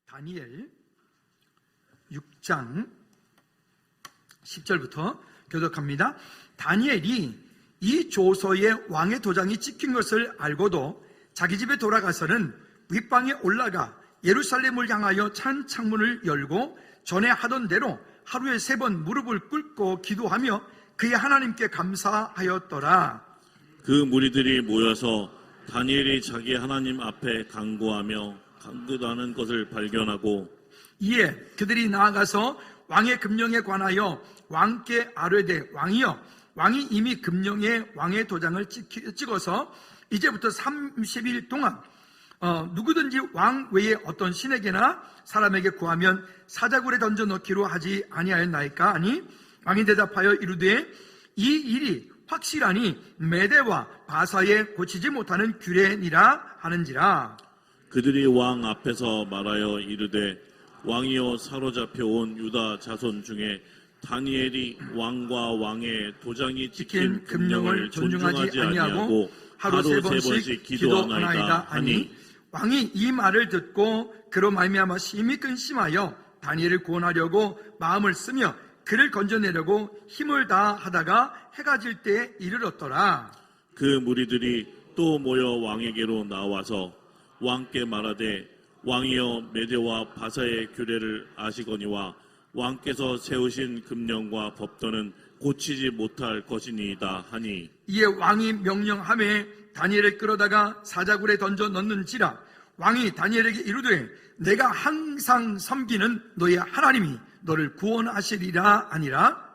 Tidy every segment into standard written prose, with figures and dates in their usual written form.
다니엘 6장 10절부터 교독합니다. 다니엘이 이 조서에 왕의 도장이 찍힌 것을 알고도 자기 집에 돌아가서는 윗방에 올라가 예루살렘을 향하여 찬 창문을 열고 전에 하던 대로 하루에 3번 무릎을 꿇고 기도하며 그의 하나님께 감사하였더라. 그 무리들이 모여서 다니엘이 자기 하나님 앞에 간구하며 간구하는 것을 발견하고 이에 그들이 나아가서 왕의 금령에 관하여 왕께 아뢰되 왕이여, 왕이 이미 금령에 왕의 도장을 찍어서 이제부터 30일 동안 누구든지 왕 외에 어떤 신에게나 사람에게 구하면 사자굴에 던져 넣기로 하지 아니하였나이까 하니 왕이 대답하여 이르되 이 일이 확실하니 메대와 바사에 고치지 못하는 규례니라 하는지라. 그들이 왕 앞에서 말하여 이르되 왕이여, 사로잡혀 온 유다 자손 중에 다니엘이 왕과 왕의 도장이 찍힌 금령을 존중하지 아니하고 하루 3번씩 기도하나이다 하니 왕이 이 말을 듣고 그로 말미암아 심히 근심하여 다니엘을 구원하려고 마음을 쓰며 그를 건져내려고 힘을 다하다가 해가 질 때에 이르렀더라. 그 무리들이 또 모여 왕에게로 나와서 왕께 말하되 왕이여, 메대와 바사의 규례를 아시거니와 왕께서 세우신 금령과 법도는 고치지 못할 것이니이다 하니 이에 왕이 명령하매 다니엘을 끌어다가 사자굴에 던져 넣는지라. 왕이 다니엘에게 이르되 내가 항상 섬기는 너의 하나님이 너를 구원하시리라 아니라.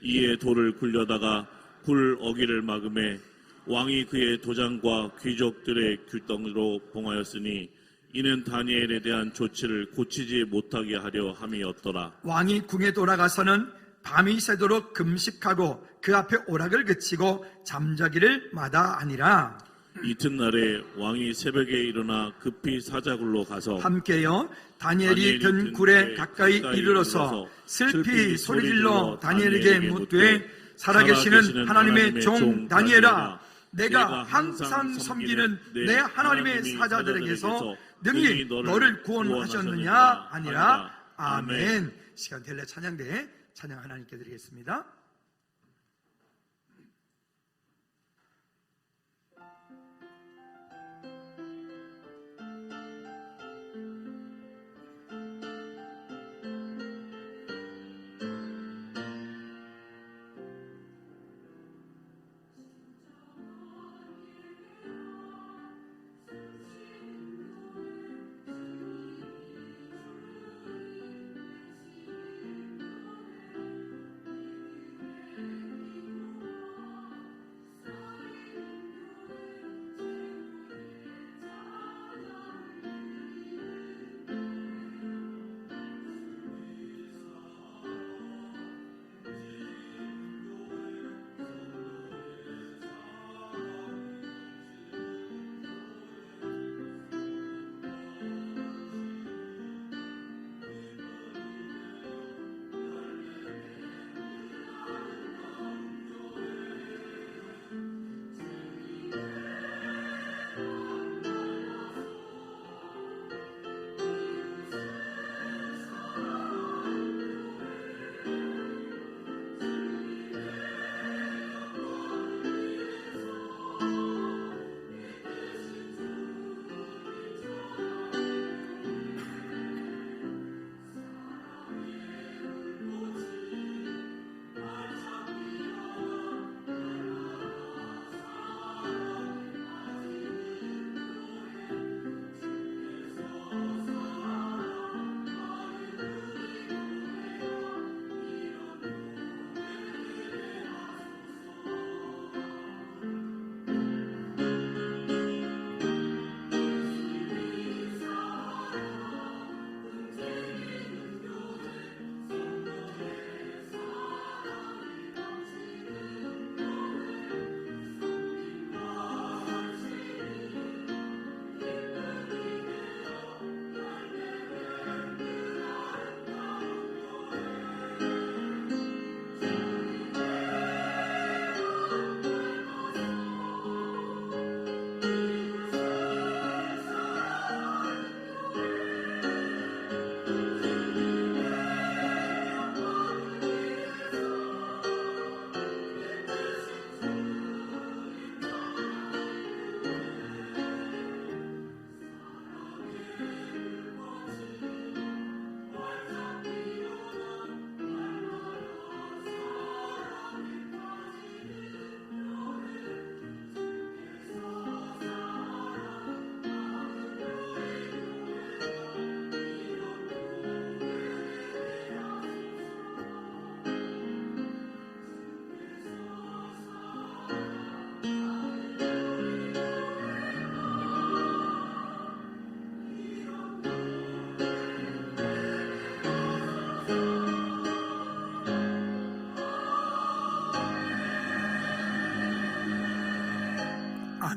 이에 돌을 굴려다가 굴 어기를 막음에 왕이 그의 도장과 귀족들의 규정으로 봉하였으니 이는 다니엘에 대한 조치를 고치지 못하게 하려 함이었더라. 왕이 궁에 돌아가서는 밤이 새도록 금식하고 그 앞에 오락을 그치고 잠자기를 마다하니라. 이튿날에 왕이 새벽에 일어나 급히 사자굴로 가서 함께요 다니엘이 든 굴에 가까이 이르러서 슬피 소리질러 다니엘에게 묻되 살아계시는 하나님의 종 다니엘아, 내가 항상 섬기는 내 하나님의 사자들에게서 능히 너를 구원하셨느냐 아니라. 아멘. 시간 될래 찬양대 찬양 하나님께 드리겠습니다.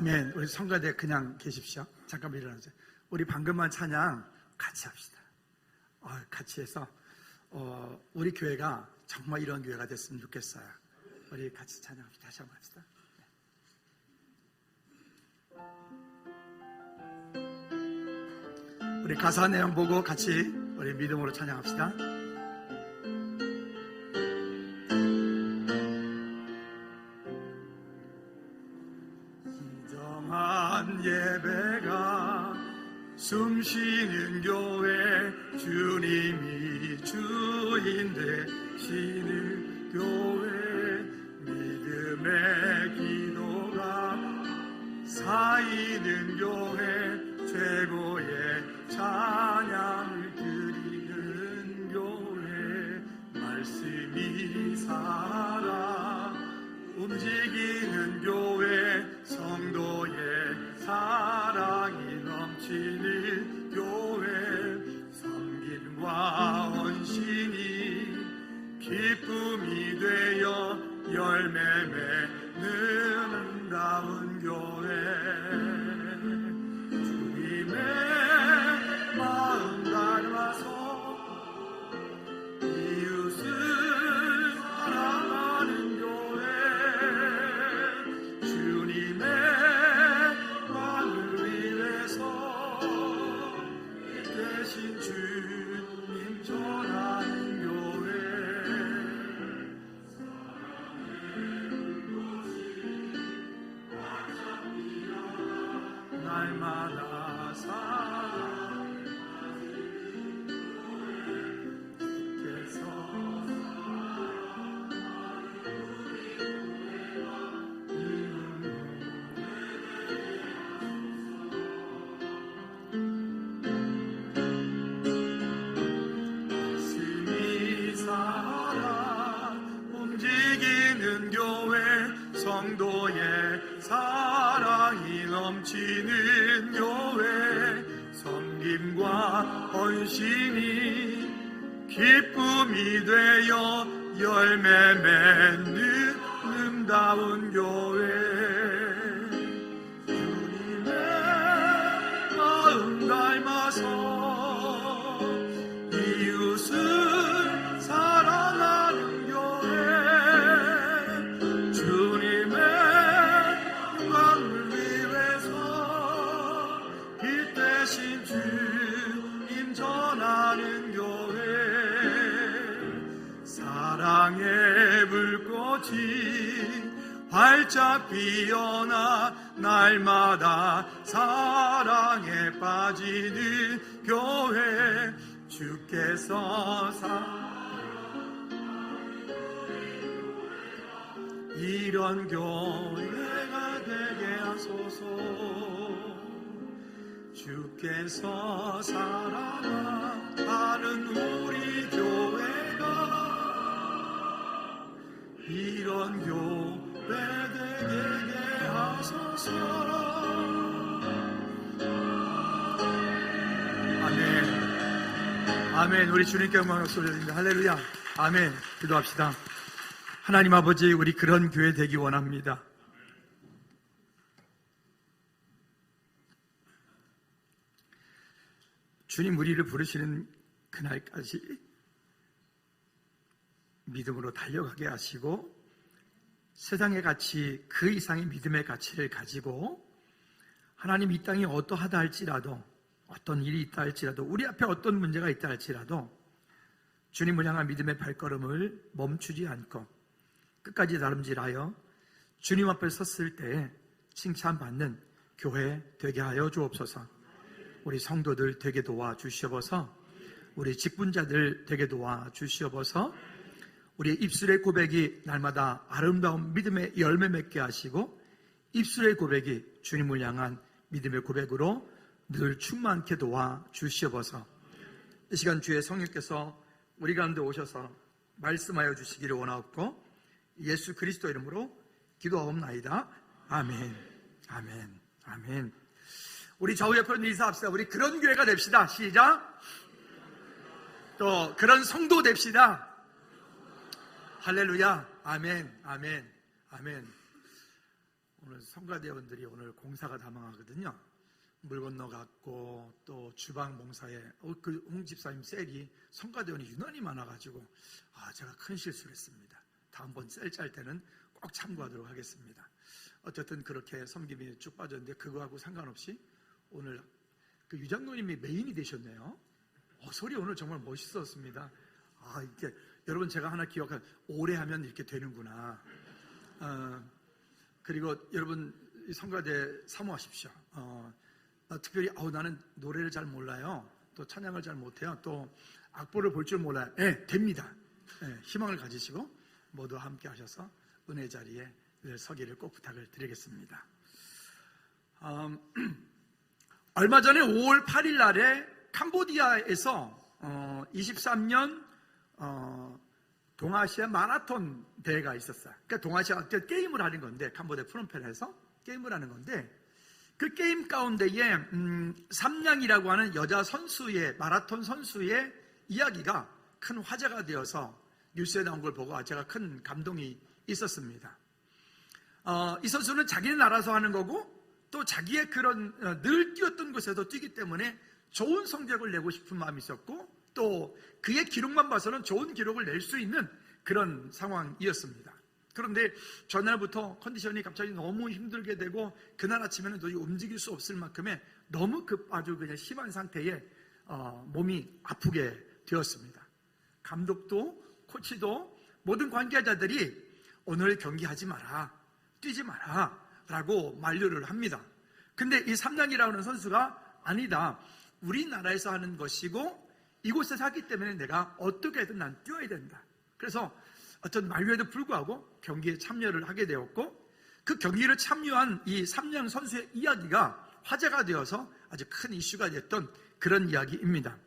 아멘. 우리 성가대 그냥 계십시오. 잠깐만 일어나세요. 우리 방금만 찬양 같이 합시다. 같이 해서 우리 교회가 정말 이런 교회가 됐으면 좋겠어요. 우리 같이 찬양합시다. 다시 한번 합시다. 우리 가사 내용 보고 같이 우리 믿음으로 찬양합시다. 진정한 예배가 숨쉬는 교회, 주님이 주인 되시는 교회, 믿음의 기도가 쌓이는 교회, 최고의 찬양을 드리는 교회, 말씀이 살아 움직이는 교회, 성도의 사랑이 넘치는 교회, 섬김과 헌신이 기쁨이 되어 열매 맺는 아름다운 교회, 마음 닮아서 이웃을 사랑하는 교회, 주님의 마음을 위해서 대신 주님 전하는 교회, 날마다 사랑 성도의 사랑이 넘치는 교회, 섬김과 헌신이 기쁨이 되어 열매 맺는 아름다운 교회, 주님의 마음 닮아서 이웃을 사랑하는 교회, 주님 전하는 교회, 사랑의 불꽃이 활짝 피어나 날마다 사랑에 빠지는 교회, 주께서 이런 교회가 되게 하소서. 주께서 사랑하는 우리 교회가 이런 교회 되게 하소서. 아멘. 아멘. 우리 주님께 영광을 돌려드립니다. 할렐루야. 아멘. 기도합시다. 하나님 아버지, 우리 그런 교회 되기 원합니다. 주님 우리를 부르시는 그날까지 믿음으로 달려가게 하시고, 세상의 가치 그 이상의 믿음의 가치를 가지고 하나님 이 땅이 어떠하다 할지라도, 어떤 일이 있다 할지라도, 우리 앞에 어떤 문제가 있다 할지라도 주님을 향한 믿음의 발걸음을 멈추지 않고 끝까지 다름질하여 주님 앞에 섰을 때 칭찬받는 교회 되게 하여 주옵소서. 우리 성도들 되게 도와주시옵소서. 우리 직분자들 되게 도와주시옵소서. 우리의 입술의 고백이 날마다 아름다운 믿음의 열매 맺게 하시고, 입술의 고백이 주님을 향한 믿음의 고백으로 늘 충만케 도와주시옵소서. 이 시간 주의 성령께서 우리 가운데 오셔서 말씀하여 주시기를 원하옵고, 예수 그리스도 이름으로 기도하옵나이다. 아멘. 아멘. 아멘. 우리 좌우 옆으로 인사합시다. 우리 그런 교회가 됩시다. 시작. 또 그런 성도 됩시다. 할렐루야. 아멘. 아멘. 아멘. 오늘 성가대원들이 오늘 공사가 다망하거든요. 물 건너갔고 또 주방 봉사에 그 홍 집사님 셀이 성가대원이 유난히 많아가지고 제가 큰 실수를 했습니다. 다음번 셀 짤 때는 꼭 참고하도록 하겠습니다. 어쨌든 그렇게 섬김이 쭉 빠졌는데 그거하고 상관없이 오늘 그 유장로님이 메인이 되셨네요. 소리 오늘 정말 멋있었습니다. 이렇게 여러분 제가 하나 기억한 오래 하면 이렇게 되는구나. 그리고 여러분 성가대 사모하십시오. 특별히 나는 노래를 잘 몰라요. 또 찬양을 잘 못해요. 또 악보를 볼 줄 몰라요. 됩니다. 희망을 가지시고 모두 함께 하셔서 은혜 자리에 늘 서기를 꼭 부탁을 드리겠습니다. 얼마 전에 5월 8일 날에 캄보디아에서 23년 동아시아 마라톤 대회가 있었어요. 그러니까 동아시아 게임을 하는 건데 캄보디아 프놈펜에서 게임을 하는 건데 그 게임 가운데에 삼냥이라고 하는 여자 선수의 마라톤 선수의 이야기가 큰 화제가 되어서 뉴스에 나온 걸 보고 제가 큰 감동이 있었습니다. 이 선수는 자기는 알아서 하는 거고 또 자기의 그런 늘 뛰었던 곳에서 뛰기 때문에 좋은 성적을 내고 싶은 마음이 있었고 또 그의 기록만 봐서는 좋은 기록을 낼 수 있는 그런 상황이었습니다. 그런데 전날부터 컨디션이 갑자기 너무 힘들게 되고 그날 아침에는 도저히 움직일 수 없을 만큼의 너무 아주 그냥 심한 상태에 몸이 아프게 되었습니다. 감독도 코치도 모든 관계자들이 오늘 경기하지 마라, 뛰지 마라 라고 만류를 합니다. 근데 이 삼냥이라는 선수가 아니다, 우리나라에서 하는 것이고 이곳에서 하기 때문에 내가 어떻게든 난 뛰어야 된다. 그래서 어떤 만류에도 불구하고 경기에 참여를 하게 되었고 그 경기를 참여한 이 삼냥 선수의 이야기가 화제가 되어서 아주 큰 이슈가 됐던 그런 이야기입니다.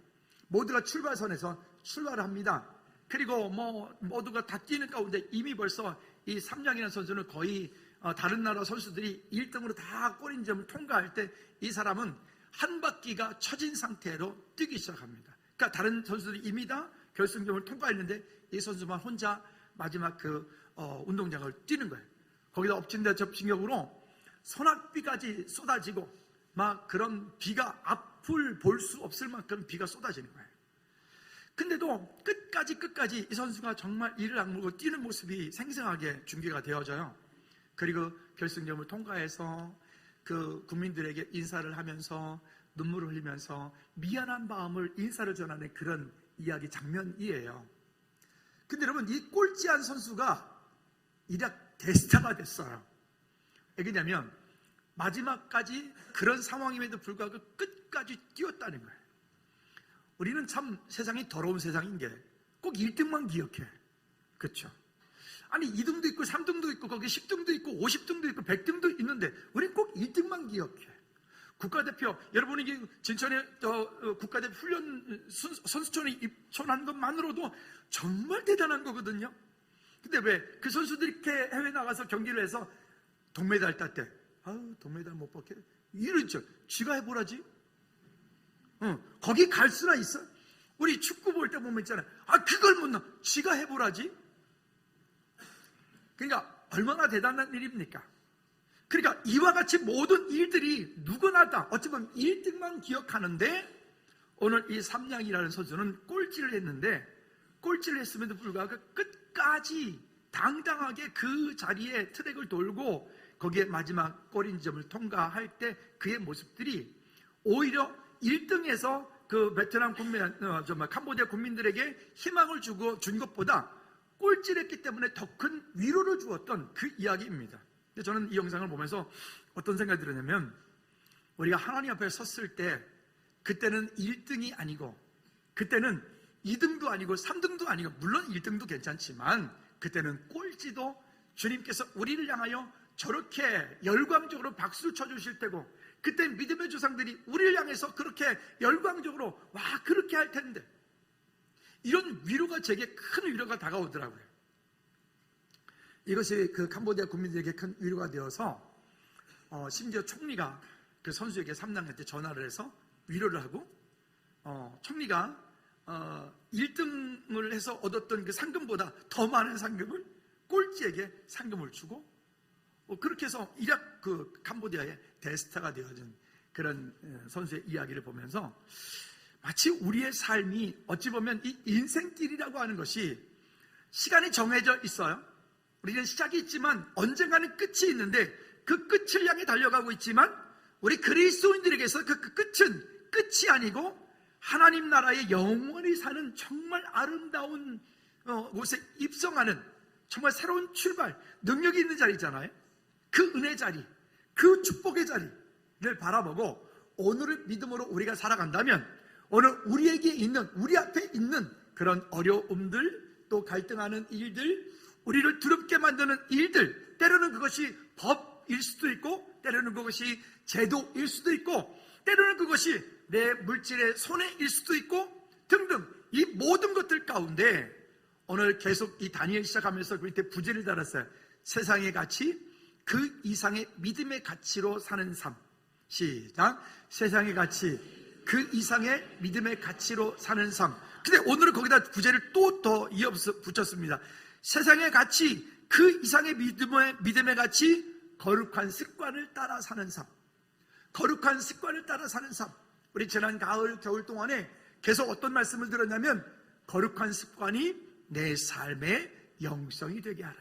모두가 출발선에서 출발을 합니다. 그리고 모두가 다 뛰는 가운데 이미 벌써 이 삼냥이라는 선수는 거의 다른 나라 선수들이 1등으로 다 골인점을 통과할 때 이 사람은 한 바퀴가 처진 상태로 뛰기 시작합니다. 그러니까 다른 선수들이 이미 다 결승점을 통과했는데 이 선수만 혼자 마지막 운동장을 뛰는 거예요. 거기다 엎친 데 접친 격으로 소낙비까지 쏟아지고 막 그런 비가 앞을 볼 수 없을 만큼 비가 쏟아지는 거예요. 근데도 끝까지 이 선수가 정말 이를 악물고 뛰는 모습이 생생하게 중계가 되어져요. 그리고 결승점을 통과해서 그 국민들에게 인사를 하면서 눈물을 흘리면서 미안한 마음을 인사를 전하는 그런 이야기 장면이에요. 근데 여러분 이 꼴찌한 선수가 이략 대스타가 됐어요. 왜냐하면 마지막까지 그런 상황임에도 불구하고 끝까지 뛰었다는 거예요. 우리는 참 세상이 더러운 세상인 게 꼭 1등만 기억해. 그렇죠? 아니 2등도 있고 3등도 있고 거기 10등도 있고 50등도 있고 100등도 있는데 우리는 꼭 1등만 기억해. 국가대표, 여러분이 진천에 국가대표 훈련 선수촌에 입촌한 것만으로도 정말 대단한 거거든요. 근데 왜 그 선수들이 이렇게 해외 나가서 경기를 해서 동메달 딸 때 동메달 못 받게 이러죠. 쥐가 해보라지. 거기 갈 수나 있어? 우리 축구 볼 때 보면 있잖아요. 그걸 못 넣어. 쥐가 해보라지. 그러니까 얼마나 대단한 일입니까? 그러니까 이와 같이 모든 일들이 누구나 다 어찌 보면 1등만 기억하는데 오늘 이 삼냥이라는 선수는 꼴찌를 했는데 꼴찌를 했음에도 불구하고 끝까지 당당하게 그 자리에 트랙을 돌고 거기에 마지막 골인점을 통과할 때 그의 모습들이 오히려 1등에서 그 베트남 국민, 캄보디아 국민들에게 희망을 준 것보다 꼴찌를 했기 때문에 더 큰 위로를 주었던 그 이야기입니다. 근데 저는 이 영상을 보면서 어떤 생각이 들었냐면 우리가 하나님 앞에 섰을 때 그때는 1등이 아니고 그때는 2등도 아니고 3등도 아니고 물론 1등도 괜찮지만 그때는 꼴찌도 주님께서 우리를 향하여 저렇게 열광적으로 박수를 쳐주실 때고 그때 믿음의 조상들이 우리를 향해서 그렇게 열광적으로 와 그렇게 할 텐데 이런 위로가 제게 큰 위로가 다가오더라고요. 이것이 그 캄보디아 국민들에게 큰 위로가 되어서 심지어 총리가 그 선수에게 삼냥한테 전화를 해서 위로를 하고 총리가 1등을 해서 얻었던 그 상금보다 더 많은 상금을 꼴찌에게 상금을 주고 그렇게 해서 이rak 캄보디아의 대스타가 되어진 그런 선수의 이야기를 보면서 마치 우리의 삶이 어찌 보면 이 인생길이라고 하는 것이 시간이 정해져 있어요. 우리는 시작이 있지만 언젠가는 끝이 있는데 그 끝을 향해 달려가고 있지만 우리 그리스도인들에게서 그 끝은 끝이 아니고 하나님 나라에 영원히 사는 정말 아름다운 곳에 입성하는 정말 새로운 출발, 능력이 있는 자리잖아요. 그 은혜 자리, 그 축복의 자리를 바라보고 오늘을 믿음으로 우리가 살아간다면 오늘 우리에게 있는, 우리 앞에 있는 그런 어려움들, 또 갈등하는 일들, 우리를 두렵게 만드는 일들, 때로는 그것이 법일 수도 있고 때로는 그것이 제도일 수도 있고 때로는 그것이 내 물질의 손해일 수도 있고 등등 이 모든 것들 가운데 오늘 계속 이 다니엘 시작하면서 그 밑에 부제를 달았어요. 세상의 가치, 그 이상의 믿음의 가치로 사는 삶. 시작. 세상의 가치, 그 이상의 믿음의 가치로 사는 삶. 근데 오늘은 거기다 부제를 또 더 이어서 붙였습니다. 세상의 가치, 그 이상의 믿음의 가치, 거룩한 습관을 따라 사는 삶. 거룩한 습관을 따라 사는 삶. 우리 지난 가을, 겨울 동안에 계속 어떤 말씀을 들었냐면 거룩한 습관이 내 삶의 영성이 되게 하라.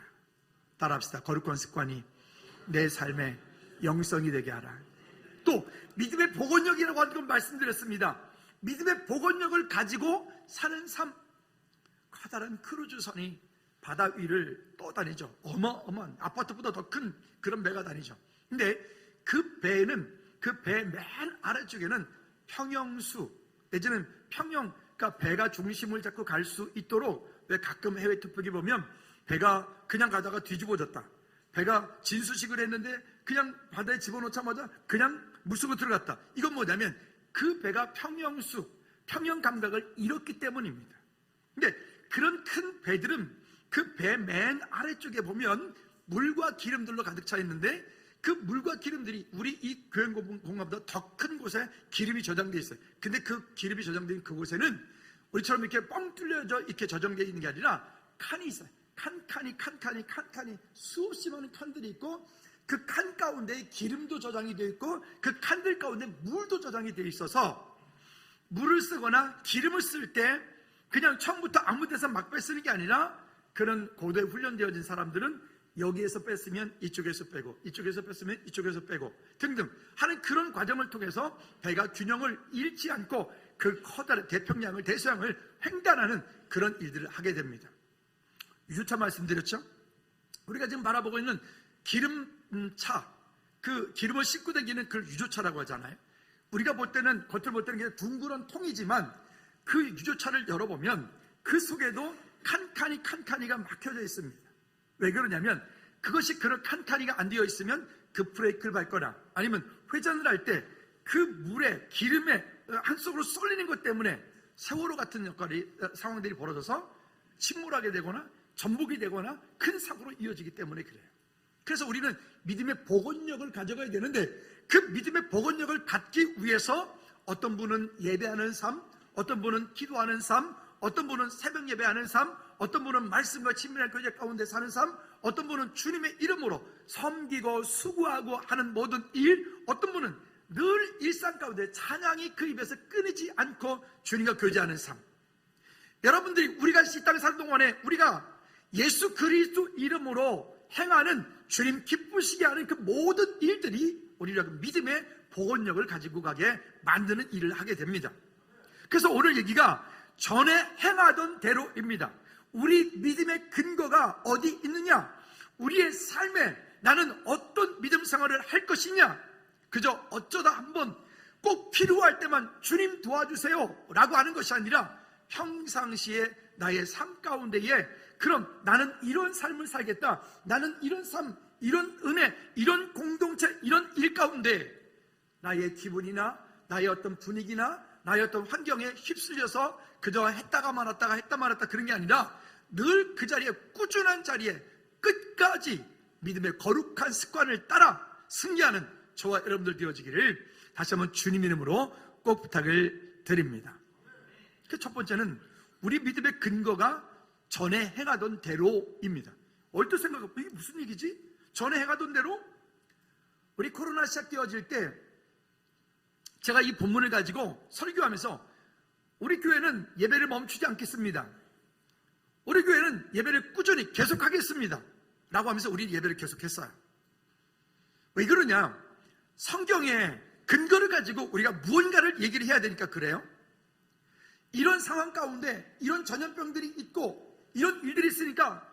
따라합시다. 거룩한 습관이 내 삶의 영성이 되게 하라. 또 믿음의 복원력이라고 하는 건 말씀드렸습니다. 믿음의 복원력을 가지고 사는 삶. 커다란 크루즈선이 바다 위를 떠다니죠. 어마어마한 아파트보다 더 큰 그런 배가 다니죠. 근데 그 배는 그 배 맨 아래쪽에는 평형수, 내지는 평형, 그러니까 배가 중심을 잡고 갈 수 있도록, 왜 가끔 해외 특보기 보면 배가 그냥 가다가 뒤집어졌다, 배가 진수식을 했는데 그냥 바다에 집어넣자마자 그냥 물속으로 들어갔다. 이건 뭐냐면 그 배가 평형수, 평형 감각을 잃었기 때문입니다. 근데 그런 큰 배들은 그 배 맨 아래쪽에 보면 물과 기름들로 가득 차 있는데 그 물과 기름들이 우리 이 교회 공간보다 더 큰 곳에 기름이 저장되어 있어요. 근데 그 기름이 저장된 그곳에는 우리처럼 이렇게 뻥 뚫려져 이렇게 저장되어 있는 게 아니라 칸이 있어요. 칸칸이 수없이 많은 칸들이 있고 그 칸 가운데 기름도 저장이 되어 있고 그 칸들 가운데 물도 저장이 되어 있어서 물을 쓰거나 기름을 쓸 때 그냥 처음부터 아무 데서 막 빼쓰는 게 아니라 그런 고도에 훈련되어진 사람들은 여기에서 뺐으면 이쪽에서 빼고 이쪽에서 뺐으면 이쪽에서 빼고 등등 하는 그런 과정을 통해서 배가 균형을 잃지 않고 그 커다란 대평양을, 대서양을 횡단하는 그런 일들을 하게 됩니다. 유조차 말씀드렸죠? 우리가 지금 바라보고 있는 기름차, 그 기름을 싣고 다니는 그 유조차라고 하잖아요. 우리가 볼 때는, 겉을 볼 때는 그냥 둥그런 통이지만 그 유조차를 열어보면 그 속에도 칸칸이가 막혀져 있습니다. 왜 그러냐면 그것이 그런 칸칸이가 안 되어 있으면 그 브레이크를 밟거나 아니면 회전을 할 때 그 물에 기름에 한쪽으로 쏠리는 것 때문에 세월호 같은 상황들이 벌어져서 침몰하게 되거나 전복이 되거나 큰 사고로 이어지기 때문에 그래요. 그래서 우리는 믿음의 복원력을 가져가야 되는데 그 믿음의 복원력을 갖기 위해서 어떤 분은 예배하는 삶, 어떤 분은 기도하는 삶, 어떤 분은 새벽 예배하는 삶, 어떤 분은 말씀과 친밀한 교제 가운데 사는 삶, 어떤 분은 주님의 이름으로 섬기고 수고하고 하는 모든 일, 어떤 분은 늘 일상 가운데 찬양이 그 입에서 끊이지 않고 주님과 교제하는 삶. 여러분들이 우리가 이 땅에 사는 동안에 우리가 예수 그리스도 이름으로 행하는 주님 기쁘시게 하는 그 모든 일들이 우리가 믿음의 복원력을 가지고 가게 만드는 일을 하게 됩니다. 그래서 오늘 얘기가 전에 행하던 대로입니다. 우리 믿음의 근거가 어디 있느냐? 우리의 삶에 나는 어떤 믿음 생활을 할 것이냐? 그저 어쩌다 한번 꼭 필요할 때만 주님 도와주세요 라고 하는 것이 아니라 평상시에 나의 삶 가운데에 그럼 나는 이런 삶을 살겠다, 나는 이런 삶, 이런 은혜, 이런 공동체, 이런 일 가운데 나의 기분이나 나의 어떤 분위기나 나의 어떤 환경에 휩쓸려서 그저 했다가 말았다 그런 게 아니라 늘 그 자리에, 꾸준한 자리에 끝까지 믿음의 거룩한 습관을 따라 승리하는 저와 여러분들 되어지기를 다시 한번 주님 이름으로 꼭 부탁을 드립니다. 그 첫 번째는 우리 믿음의 근거가 전에 행하던 대로입니다. 얼핏 생각해보면 이게 무슨 얘기지? 전에 행하던 대로 우리 코로나 시작되어질 때 제가 이 본문을 가지고 설교하면서 우리 교회는 예배를 멈추지 않겠습니다. 우리 교회는 예배를 꾸준히 계속하겠습니다. 라고 하면서 우리 예배를 계속했어요. 왜 그러냐? 성경에 근거를 가지고 우리가 무언가를 얘기를 해야 되니까 그래요. 이런 상황 가운데 이런 전염병들이 있고 이런 일들이 있으니까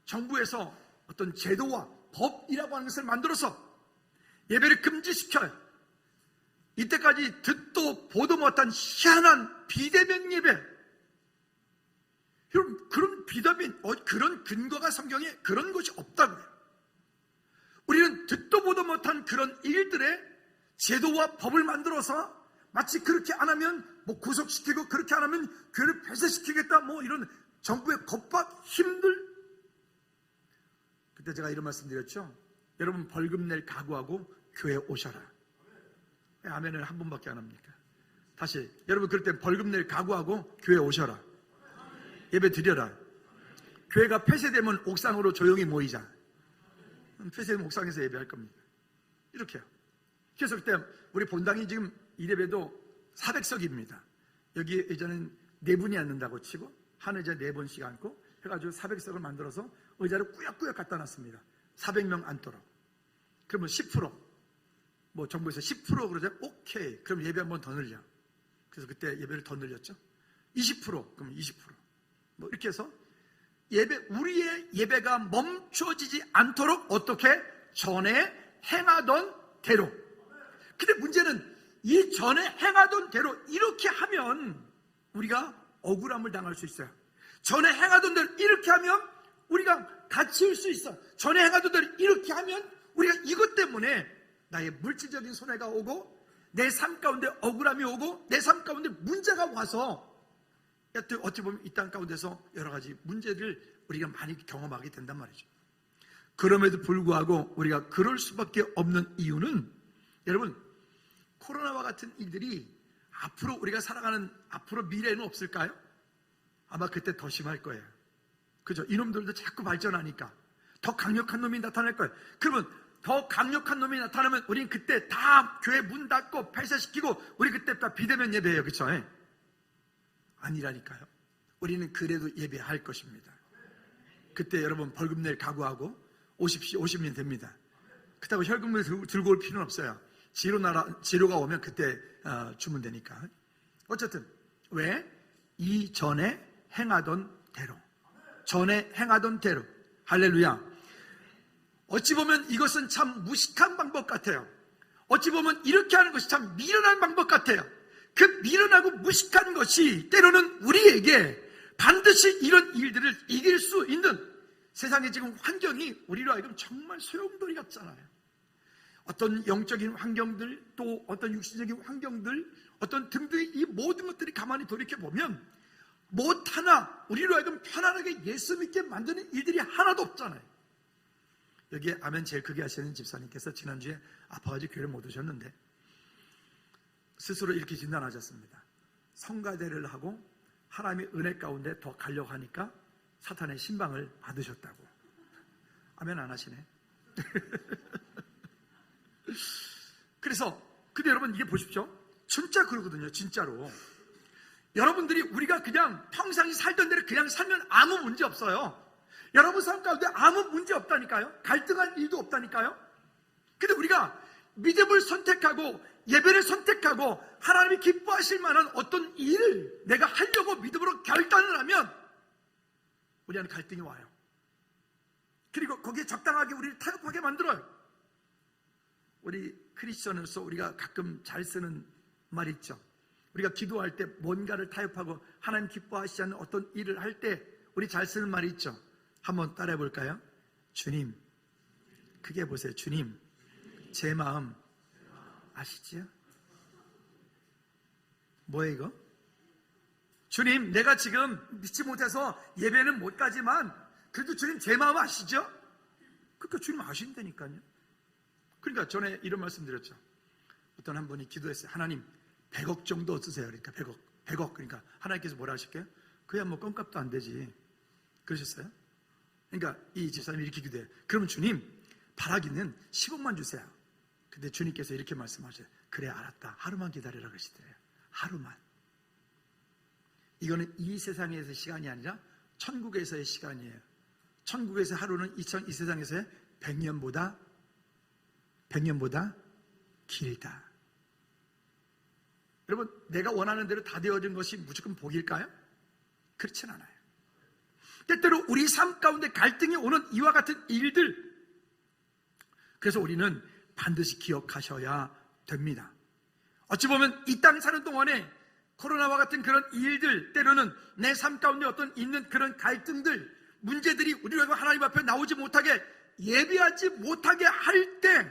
정부에서 어떤 제도와 법이라고 하는 것을 만들어서 예배를 금지시켜요. 이때까지 듣도 보도 못한 희한한 비대면 예배. 여러분, 그런 비대면, 그런 근거가 성경에 그런 것이 없다고요. 우리는 듣도 보도 못한 그런 일들에 제도와 법을 만들어서 마치 그렇게 안 하면 뭐 구속시키고 그렇게 안 하면 교회를 폐쇄시키겠다 뭐 이런 정부의 겁박 힘들. 그때 제가 이런 말씀 드렸죠. 여러분 벌금 낼 각오하고 교회에 오셔라. 왜 아멘을 한 번밖에 안 합니까? 다시 여러분 그럴 때 벌금 낼 각오하고 교회에 오셔라. 예배 드려라. 교회가 폐쇄되면 옥상으로 조용히 모이자. 폐쇄되면 옥상에서 예배할 겁니다. 이렇게요. 그래서 그때 우리 본당이 지금 이래봬도 400석입니다. 여기 예전엔 4분이 앉는다고 치고 한 의자에 4번씩 앉고 해가지고 400석을 만들어서 의자를 꾸역꾸역 갖다 놨습니다. 400명 앉도록. 그러면 10%, 뭐 정부에서 10% 그러자 오케이. 그럼 예배 한 번 더 늘려. 그래서 그때 예배를 더 늘렸죠. 20%, 그럼 20%. 뭐 이렇게 해서 우리의 예배가 멈춰지지 않도록 어떻게? 전에 행하던 대로. 근데 문제는 이 전에 행하던 대로 이렇게 하면 우리가 억울함을 당할 수 있어요. 전에 행하던 대로 이렇게 하면 우리가 갇힐 수 있어. 전에 행하던 대로 이렇게 하면 우리가 이것 때문에 나의 물질적인 손해가 오고 내 삶 가운데 억울함이 오고 내 삶 가운데 문제가 와서 어떻게 보면 이 땅 가운데서 여러 가지 문제를 우리가 많이 경험하게 된단 말이죠. 그럼에도 불구하고 우리가 그럴 수밖에 없는 이유는 여러분 코로나와 같은 일들이 앞으로 우리가 살아가는 앞으로 미래에는 없을까요? 아마 그때 더 심할 거예요. 그죠? 이놈들도 자꾸 발전하니까 더 강력한 놈이 나타날 거예요. 그러면 더 강력한 놈이 나타나면 우리는 그때 다 교회 문 닫고 폐쇄시키고 우리 그때 다 비대면 예배예요. 그렇죠? 아니라니까요. 우리는 그래도 예배할 것입니다. 그때 여러분 벌금 낼 각오하고 오시면 됩니다. 그렇다고 혈금을 들고 올 필요는 없어요. 지로가 오면 그때 주면 되니까. 어쨌든 왜? 이전에 행하던 대로. 전에 행하던 대로. 할렐루야. 어찌 보면 이것은 참 무식한 방법 같아요. 어찌 보면 이렇게 하는 것이 참 미련한 방법 같아요. 그 미련하고 무식한 것이 때로는 우리에게 반드시 이런 일들을 이길 수 있는 세상의 지금 환경이 우리로 하여금 정말 소용돌이 같잖아요. 어떤 영적인 환경들 또 어떤 육신적인 환경들 어떤 등등의 이 모든 것들이 가만히 돌이켜보면 못 하나 우리로 하여금 편안하게 예수 믿게 만드는 일들이 하나도 없잖아요. 여기에 아멘 제일 크게 하시는 집사님께서 지난주에 아파가지고 교회를 못 오셨는데 스스로 이렇게 진단하셨습니다. 성가대를 하고 하나님의 은혜 가운데 더 가려고 하니까 사탄의 신방을 받으셨다고. 아멘 안 하시네. 그래서 근데 여러분 이게 보십시오. 진짜 그러거든요. 진짜로. 여러분들이 우리가 그냥 평상시 살던 대로 그냥 살면 아무 문제 없어요. 여러분 삶 가운데 아무 문제 없다니까요. 갈등할 일도 없다니까요. 근데 우리가 믿음을 선택하고 예배를 선택하고 하나님이 기뻐하실 만한 어떤 일을 내가 하려고 믿음으로 결단을 하면 우리한테 갈등이 와요. 그리고 거기에 적당하게 우리를 타협하게 만들어요. 우리 크리스천으로서 우리가 가끔 잘 쓰는 말이 있죠. 우리가 기도할 때 뭔가를 타협하고 하나님 기뻐하시지 않는 어떤 일을 할 때 우리 잘 쓰는 말이 있죠. 한번 따라해 볼까요? 주님, 크게 보세요. 주님, 제 마음 아시지요? 뭐예요 이거? 주님, 내가 지금 믿지 못해서 예배는 못 가지만 그래도 주님 제 마음 아시죠? 그러니까 주님 아신다니까요. 그러니까 전에 이런 말씀 드렸죠. 어떤 한 분이 기도했어요. 하나님 100억 정도 쓰세요. 그러니까 100억. 그러니까 하나님께서 뭐라 하실게요? 그야 뭐 껌값도 안 되지. 그러셨어요? 그러니까 이 집사님이 이렇게 기도해요. 그러면 주님 바라기는 10억만 주세요. 근데 주님께서 이렇게 말씀하셔요. 그래, 알았다. 하루만 기다리라 그러시더래요. 하루만. 이거는 이 세상에서의 시간이 아니라 천국에서의 시간이에요. 천국에서 하루는 이 세상에서의 100년보다 길다. 여러분, 내가 원하는 대로 다 되어진 것이 무조건 복일까요? 그렇진 않아요. 때때로 우리 삶 가운데 갈등이 오는 이와 같은 일들, 그래서 우리는 반드시 기억하셔야 됩니다. 어찌 보면 이 땅 사는 동안에 코로나와 같은 그런 일들, 때로는 내 삶 가운데 어떤 있는 그런 갈등들, 문제들이 우리가 하나님 앞에 나오지 못하게, 예배하지 못하게 할 때,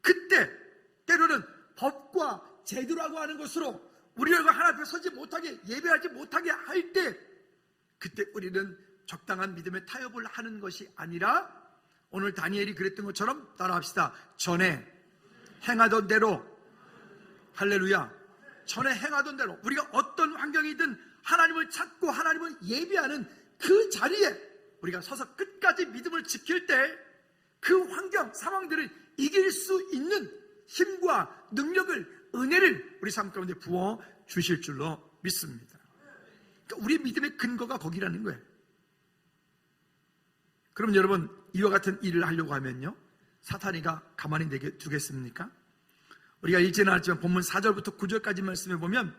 그때 때로는 법과 제도라고 하는 것으로 우리가 하나님 앞에 서지 못하게, 예배하지 못하게 할 때, 그때 우리는 적당한 믿음의 타협을 하는 것이 아니라 오늘 다니엘이 그랬던 것처럼 따라합시다. 전에 행하던 대로, 할렐루야, 전에 행하던 대로 우리가 어떤 환경이든 하나님을 찾고 하나님을 예배하는 그 자리에 우리가 서서 끝까지 믿음을 지킬 때 그 환경, 상황들을 이길 수 있는 힘과 능력을, 은혜를 우리 삶 가운데 부어 주실 줄로 믿습니다. 그러니까 우리의 믿음의 근거가 거기라는 거예요. 그럼 여러분, 이와 같은 일을 하려고 하면요, 사탄이가 가만히 두겠습니까? 우리가 읽지는 않았지만 본문 4절부터 9절까지 말씀해 보면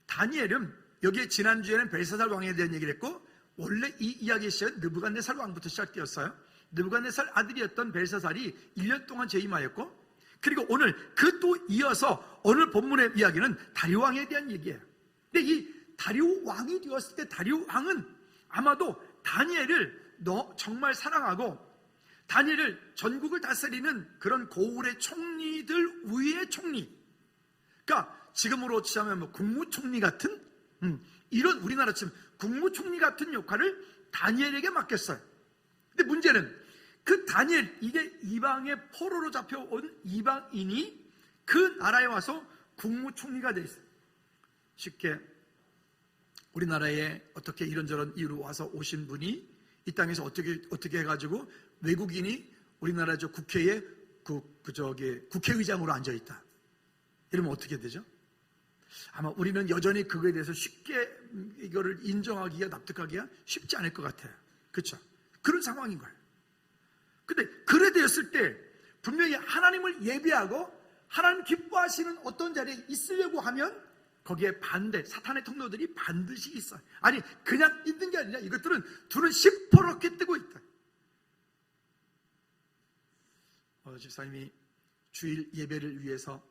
다니엘은, 여기에 지난주에는 벨사살 왕에 대한 얘기를 했고, 원래 이 이야기의 시작은 느부갓네살 왕부터 시작되었어요. 느부갓네살 아들이었던 벨사살이 1년 동안 재임하였고, 그리고 오늘 그 또 이어서 오늘 본문의 이야기는 다리오 왕에 대한 얘기예요. 근데 이 다리오 왕이 되었을 때 다리오 왕은 아마도 다니엘을 정말 사랑하고 다니엘을 전국을 다스리는 그런 고을의 총리들 위의 총리, 그러니까 지금으로 치자면 뭐 국무총리 같은 이런, 우리나라 치면 국무총리 같은 역할을 다니엘에게 맡겼어요. 근데 문제는 그 다니엘, 이게 이방의 포로로 잡혀온 이방인이 그 나라에 와서 국무총리가 돼 있어요. 쉽게 우리나라에 어떻게 이런저런 이유로 와서 오신 분이 이 땅에서 어떻게 해가지고 외국인이 우리나라 국회에 국회의장으로 앉아 있다, 이러면 어떻게 되죠? 아마 우리는 여전히 그거에 대해서 쉽게 이거를 인정하기가, 납득하기가 쉽지 않을 것 같아요. 그렇죠? 그런 상황인 거예요. 근데 그래 되었을 때 분명히 하나님을 예배하고 하나님 기뻐하시는 어떤 자리에 있으려고 하면 거기에 반대, 사탄의 통로들이 반드시 있어요. 아니, 그냥 있는 게 아니라 이것들은 둘은 시퍼렇게 뜨고 있다. 집사님이 주일 예배를 위해서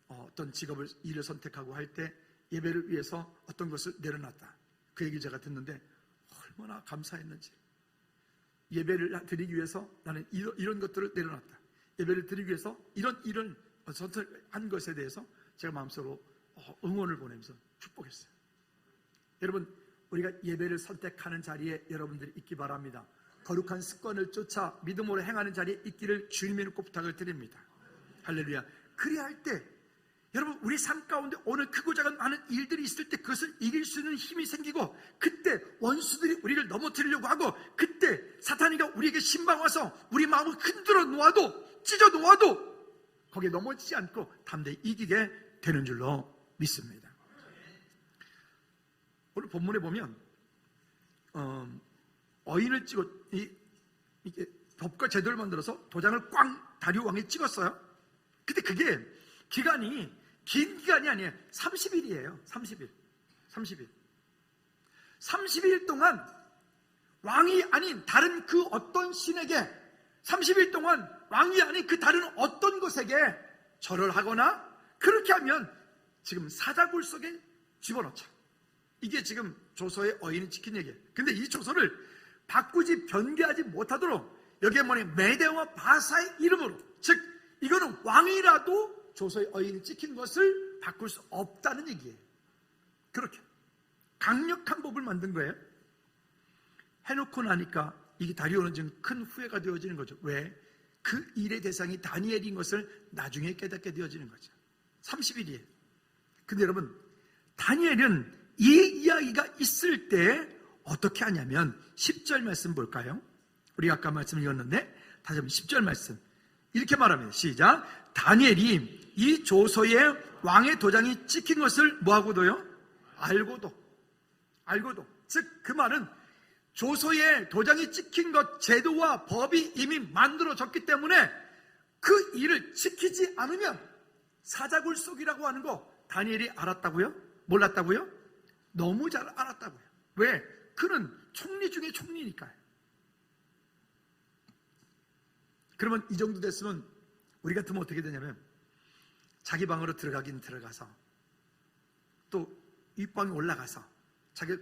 어떤 직업을, 일을 선택하고 할 때 예배를 위해서 어떤 것을 내려놨다, 그 얘기를 제가 듣는데 얼마나 감사했는지. 예배를 드리기 위해서 나는 이런 것들을 내려놨다, 예배를 드리기 위해서 이런 선택한 것에 대해서 제가 마음속으로 응원을 보내면서 축복했어요. 여러분, 우리가 예배를 선택하는 자리에 여러분들이 있기 바랍니다. 거룩한 습관을 쫓아 믿음으로 행하는 자리에 있기를 주님의 꼭 부탁을 드립니다. 할렐루야. 그래야 할 때 여러분, 우리 삶 가운데 오늘 크고 작은 많은 일들이 있을 때 그것을 이길 수 있는 힘이 생기고, 그때 원수들이 우리를 넘어뜨리려고 하고, 그때 사탄이가 우리에게 신방 와서 우리 마음을 흔들어 놓아도, 찢어 놓아도 거기에 넘어지지 않고 담대히 이기게 되는 줄로 믿습니다. 오늘 본문에 보면 어인을 찍어, 이게 법과 제도를 만들어서 도장을 꽝 다리오 왕이 찍었어요. 근데 그게 기간이 긴 기간이 아니에요. 30일이에요. 30일 동안 왕이 아닌 다른 그 어떤 신에게, 30일 동안 왕이 아닌 그 다른 어떤 것에게 절을 하거나, 그렇게 하면 지금 사자굴 속에 집어넣자. 이게 지금 조서의 어인이 지킨 얘기예요. 근데 이 조서를 바꾸지, 변개하지 못하도록 여기에 뭐냐, 메대와 바사의 이름으로, 즉 이거는 왕이라도 조서의 어인이 찍힌 것을 바꿀 수 없다는 얘기예요. 그렇게 강력한 법을 만든 거예요. 해놓고 나니까 이게 다리오는 지금 큰 후회가 되어지는 거죠. 왜? 그 일의 대상이 다니엘인 것을 나중에 깨닫게 되어지는 거죠. 30일이에요. 근데 여러분, 다니엘은 이 이야기가 있을 때 어떻게 하냐면 10절 말씀 볼까요? 우리가 아까 말씀 읽었는데 다시 한번 10절 말씀. 이렇게 말합니다. 시작. 다니엘이 이 조서에 왕의 도장이 찍힌 것을 뭐하고도요? 알고도. 즉 그 말은 조서에 도장이 찍힌 것, 제도와 법이 이미 만들어졌기 때문에 그 일을 지키지 않으면 사자굴속이라고 하는 거 다니엘이 알았다고요? 몰랐다고요? 너무 잘 알았다고요. 왜? 그는 총리 중에 총리니까요. 그러면 이 정도 됐으면 우리 같으면 어떻게 되냐면 자기 방으로 들어가긴 들어가서 또 윗방에 올라가서 자기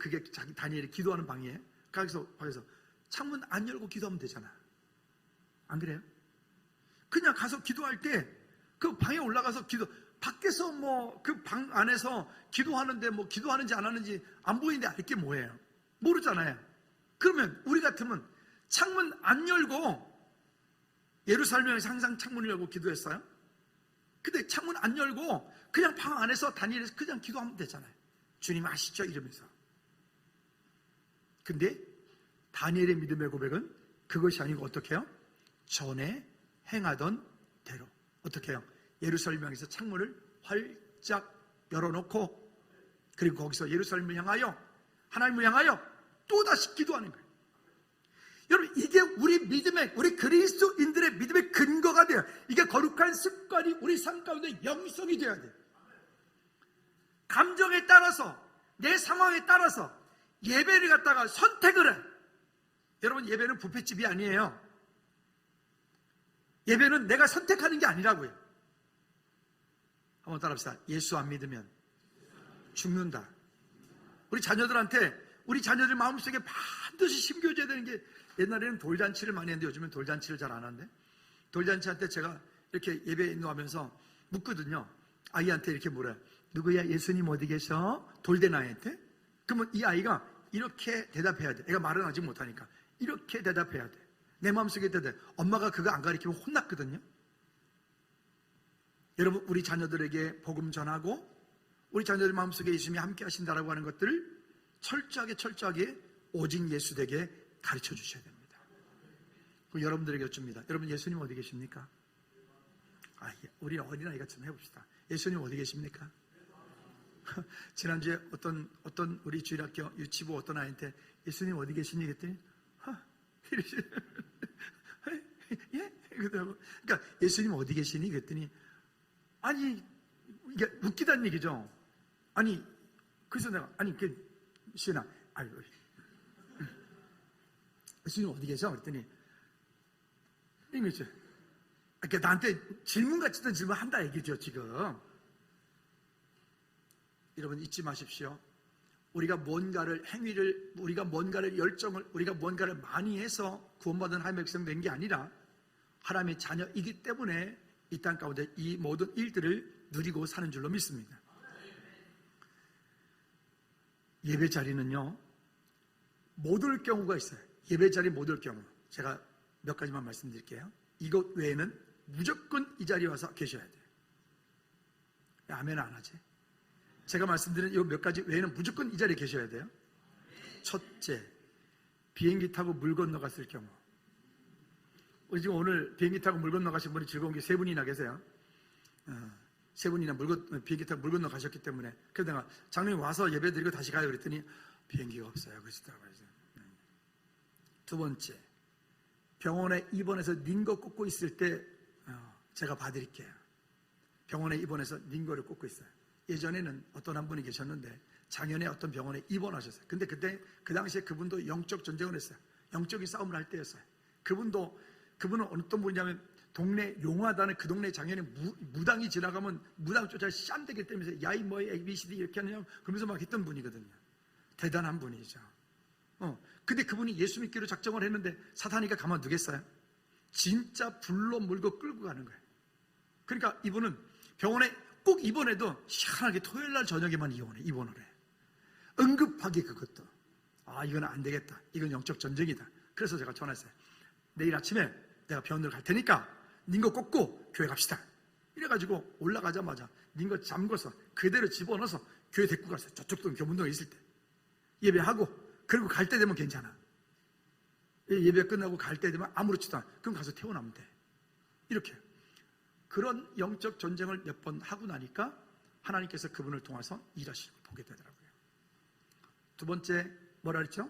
다니엘이 기도하는 방이에요. 거기서 창문 안 열고 기도하면 되잖아. 안 그래요? 그냥 가서 기도할 때 그 방에 올라가서 밖에서 뭐 그 방 안에서 기도하는데 뭐 기도하는지 안 하는지 안 보이는데 알게 뭐예요? 모르잖아요. 그러면 우리 같으면 창문 안 열고 예루살렘에서 항상 창문을 열고 기도했어요. 근데 창문 안 열고 그냥 방 안에서 다니엘에서 그냥 기도하면 되잖아요. 주님 아시죠? 이러면서. 근데 다니엘의 믿음의 고백은 그것이 아니고 어떻게 해요? 전에 행하던 대로 어떻게 해요? 예루살렘에서 창문을 활짝 열어놓고 그리고 거기서 예루살렘을 향하여 하나님을 향하여 또다시 기도하는 거예요. 여러분 이게 우리 그리스도인들의 믿음의 근거가 돼요. 이게 거룩한 습관이 우리 삶 가운데 영성이 되어야 돼요. 감정에 따라서 내 상황에 따라서 예배를 갖다가 선택을 해. 여러분 예배는 뷔페집이 아니에요. 예배는 내가 선택하는 게 아니라고요. 한번 따라합시다. 예수 안 믿으면 죽는다. 우리 자녀들 마음속에 반드시 심겨줘야 되는 게 옛날에는 돌잔치를 많이 했는데 요즘은 돌잔치를 잘 안 하는데 돌잔치 할 때 제가 이렇게 예배 인도하면서 묻거든요. 아이한테 이렇게 물어요. 누구야 예수님 어디 계셔? 돌된 아이한테. 그러면 이 아이가 이렇게 대답해야 돼. 애가 말은 아직 못하니까 이렇게 대답해야 돼. 내 마음속에 대답해. 엄마가 그거 안 가르치면 혼났거든요. 여러분 우리 자녀들에게 복음 전하고 우리 자녀들 마음속에 예수님이 함께 하신다라고 하는 것들을 철저하게 오직 예수 되게 가르쳐 주셔야 됩니다. 여러분들에게 여쭙니다. 여러분 예수님 어디 계십니까? 우리 어린아이가 좀 해봅시다. 예수님 어디 계십니까? 지난주에 어떤 우리 주일학교 유치부 어떤 아이한테 예수님 어디 계시니? 그랬더니 예? 그러니까 예수님 어디 계시니? 그랬더니 아니 이게 웃기다는 얘기죠. 아니 그래서 내가 시은아 예수님 어디 계셔? 그랬더니 그러니까 나한테 질문 같은 질문 한다 얘기죠 지금. 여러분 잊지 마십시오. 우리가 뭔가를 열정을 우리가 뭔가를 많이 해서 구원받은 하나님의 백성 된 게 아니라 하나님의 자녀이기 때문에 이 땅 가운데 이 모든 일들을 누리고 사는 줄로 믿습니다. 예배 자리는요 못 올 경우가 있어요. 예배 자리 못 올 경우 제가 몇 가지만 말씀드릴게요. 이것 외에는 무조건 이 자리에 와서 계셔야 돼요. 아멘 안 하지? 제가 말씀드린 이 몇 가지 외에는 무조건 이 자리에 계셔야 돼요. 첫째, 비행기 타고 물 건너갔을 경우. 우리 지금 오늘 비행기 타고 물 건너가신 분이 즐거운 게 3분이나 계세요. 3분이나 비행기 타고 물 건너가셨기 때문에. 그래서 내가 장로님 와서 예배 드리고 다시 가요 그랬더니 비행기가 없어요 그러시더라고요. 두 번째, 병원에 입원해서 링거 꽂고 있을 때 제가 봐드릴게요. 병원에 입원해서 링거를 꽂고 있어요. 예전에는 어떤 한 분이 계셨는데 작년에 어떤 병원에 입원하셨어요. 근데 그 당시에 그분도 영적 전쟁을 했어요. 영적인 싸움을 할 때였어요. 그분은 어떤 분이냐면 동네 용화단에 그 동네 작년에 무당이 지나가면 무당 쫓아 쌈대기 때면서 야이 뭐이 ABCD 이렇게 하느냐 그러면서 막 했던 분이거든요. 대단한 분이죠. 근데 그분이 예수 믿기로 작정을 했는데 사탄이가 가만두겠어요? 진짜 불로 물고 끌고 가는 거예요. 그러니까 이분은 병원에 꼭 입원해도 희한하게 토요일날 저녁에만 입원을 해. 응급하게 그것도. 이건 안 되겠다. 이건 영적 전쟁이다. 그래서 제가 전화했어요. 내일 아침에 내가 병원을 갈 테니까 닌거 꽂고 교회 갑시다. 이래가지고 올라가자마자 닌거 잠궈서 그대로 집어넣어서 교회 데리고 갔어요. 저쪽도 교문동에 있을 때. 예배하고 그리고 갈 때 되면 괜찮아. 예배 끝나고 갈 때 되면 아무렇지도 않아. 그럼 가서 태어나면 돼. 이렇게 그런 영적 전쟁을 몇 번 하고 나니까 하나님께서 그분을 통해서 일하시고 보게 되더라고요. 두 번째 뭐라 그랬죠?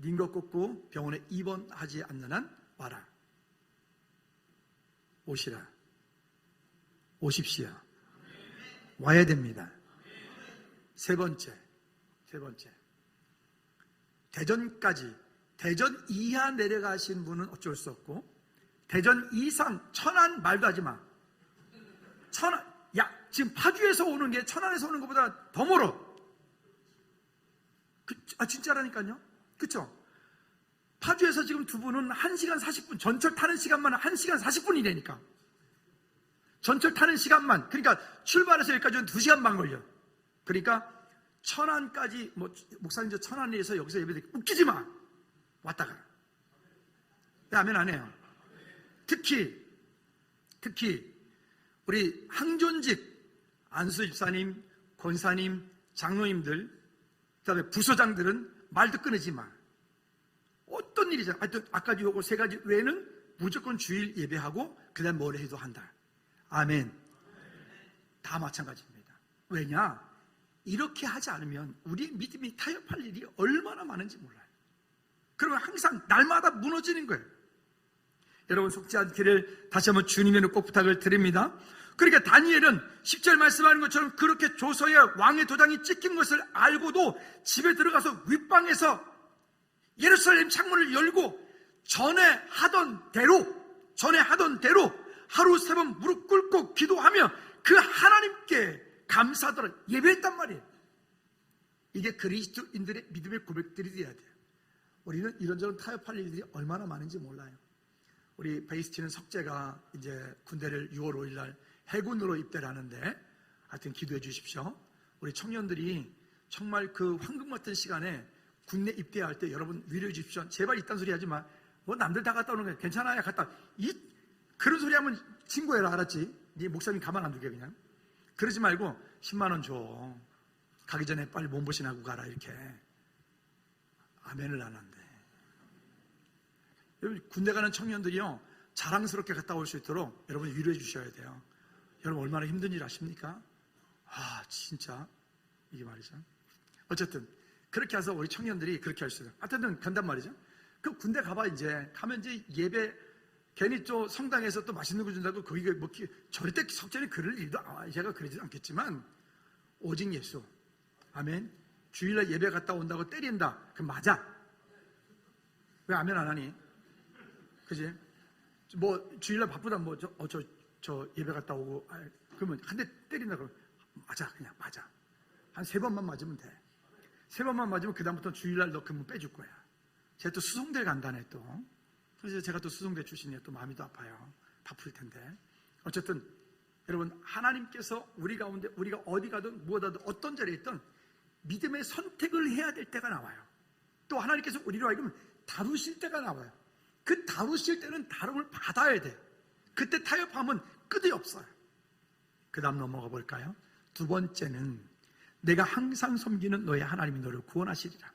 닌거 꽂고 병원에 입원하지 않는 한 와라. 오시라. 오십시오. 와야 됩니다. 세 번째. 대전까지, 대전 이하 내려가신 분은 어쩔 수 없고, 대전 이상, 천안 말도 하지 마. 천안, 야, 지금 파주에서 오는 게 천안에서 오는 것보다 더 멀어. 진짜라니까요. 그쵸? 파주에서 지금 두 분은 1시간 40분, 전철 타는 시간만 1시간 40분이라니까. 전철 타는 시간만, 그러니까 출발해서 여기까지는 2시간 반 걸려. 그러니까 천안까지, 목사님 저 천안에서 여기서 예배드리고 웃기지 마. 왔다가. 아멘 안 해요. 특히 우리 항존직 안수 집사님, 권사님, 장로님들, 그다음에 부소장들은 말도 끊이지 마. 어떤 일이잖아. 하여튼 아까 요거 세 가지 외에는 무조건 주일 예배하고 그다음 뭘 해도 한다. 아멘. 다 마찬가지입니다. 왜냐? 이렇게 하지 않으면 우리의 믿음이 타협할 일이 얼마나 많은지 몰라요. 그러면 항상 날마다 무너지는 거예요. 여러분 속지 않기를 다시 한번 주님의 꼭 부탁을 드립니다. 그러니까 다니엘은 10절 말씀하는 것처럼 그렇게 조서에 왕의 도장이 찍힌 것을 알고도 집에 들어가서 윗방에서 예루살렘 창문을 열고 전에 하던 대로 하루 3번 무릎 꿇고 기도하며 그 하나님께 감사하도록 예배했단 말이에요. 이게 그리스도인들의 믿음의 고백들이 돼야 돼요. 우리는 이런저런 타협할 일들이 얼마나 많은지 몰라요. 우리 베이스티는 석재가 이제 군대를 6월 5일 날 해군으로 입대를 하는데 하여튼 기도해 주십시오. 우리 청년들이 정말 그 황금 같은 시간에 군대 입대할 때 여러분 위로해 주십시오. 제발 이딴 소리 하지 마. 남들 다 갔다 오는 거야. 괜찮아요. 갔다. 그런 소리 하면 신고해라. 알았지? 네 목사님 가만 안 두게 그냥. 그러지 말고 10만 원 줘. 가기 전에 빨리 몸보신하고 가라. 이렇게. 아멘을 안 한대. 여러분 군대 가는 청년들이요 자랑스럽게 갔다 올 수 있도록 여러분 위로해 주셔야 돼요. 여러분 얼마나 힘든 일 아십니까? 진짜 이게 말이죠. 어쨌든 그렇게 해서 우리 청년들이 그렇게 할 수 있어요. 하여튼 간단 말이죠. 그 군대 가면 이제 예배 괜히 또 성당에서 또 맛있는 거 준다고 거기가 절대 석전이 그럴 일도 제가 그러지 않겠지만 오직 예수. 아멘. 주일날 예배 갔다 온다고 때린다. 그 맞아. 왜 아멘 안 하니? 그지? 주일날 바쁘다 저 예배 갔다 오고 그러면 한 대 때린다 그러면 맞아. 그냥 맞아. 한 3번만 맞으면 돼. 3번만 맞으면 그 다음부터 주일날 너 근무 빼줄 거야. 제가 또 수송대 간다네 또. 그래서 제가 또 수송대 출신이에요. 또 마음이 또 아파요. 바쁠 텐데. 어쨌든 여러분 하나님께서 우리 가운데 우리가 어디 가든 무엇하든 어떤 자리에 있든 믿음의 선택을 해야 될 때가 나와요. 또 하나님께서 우리로 하여금 다루실 때가 나와요. 그 다루실 때는 다름을 받아야 돼요. 그때 타협하면 끝이 없어요. 그 다음 넘어가 볼까요? 두 번째는 내가 항상 섬기는 너의 하나님이 너를 구원하시리라.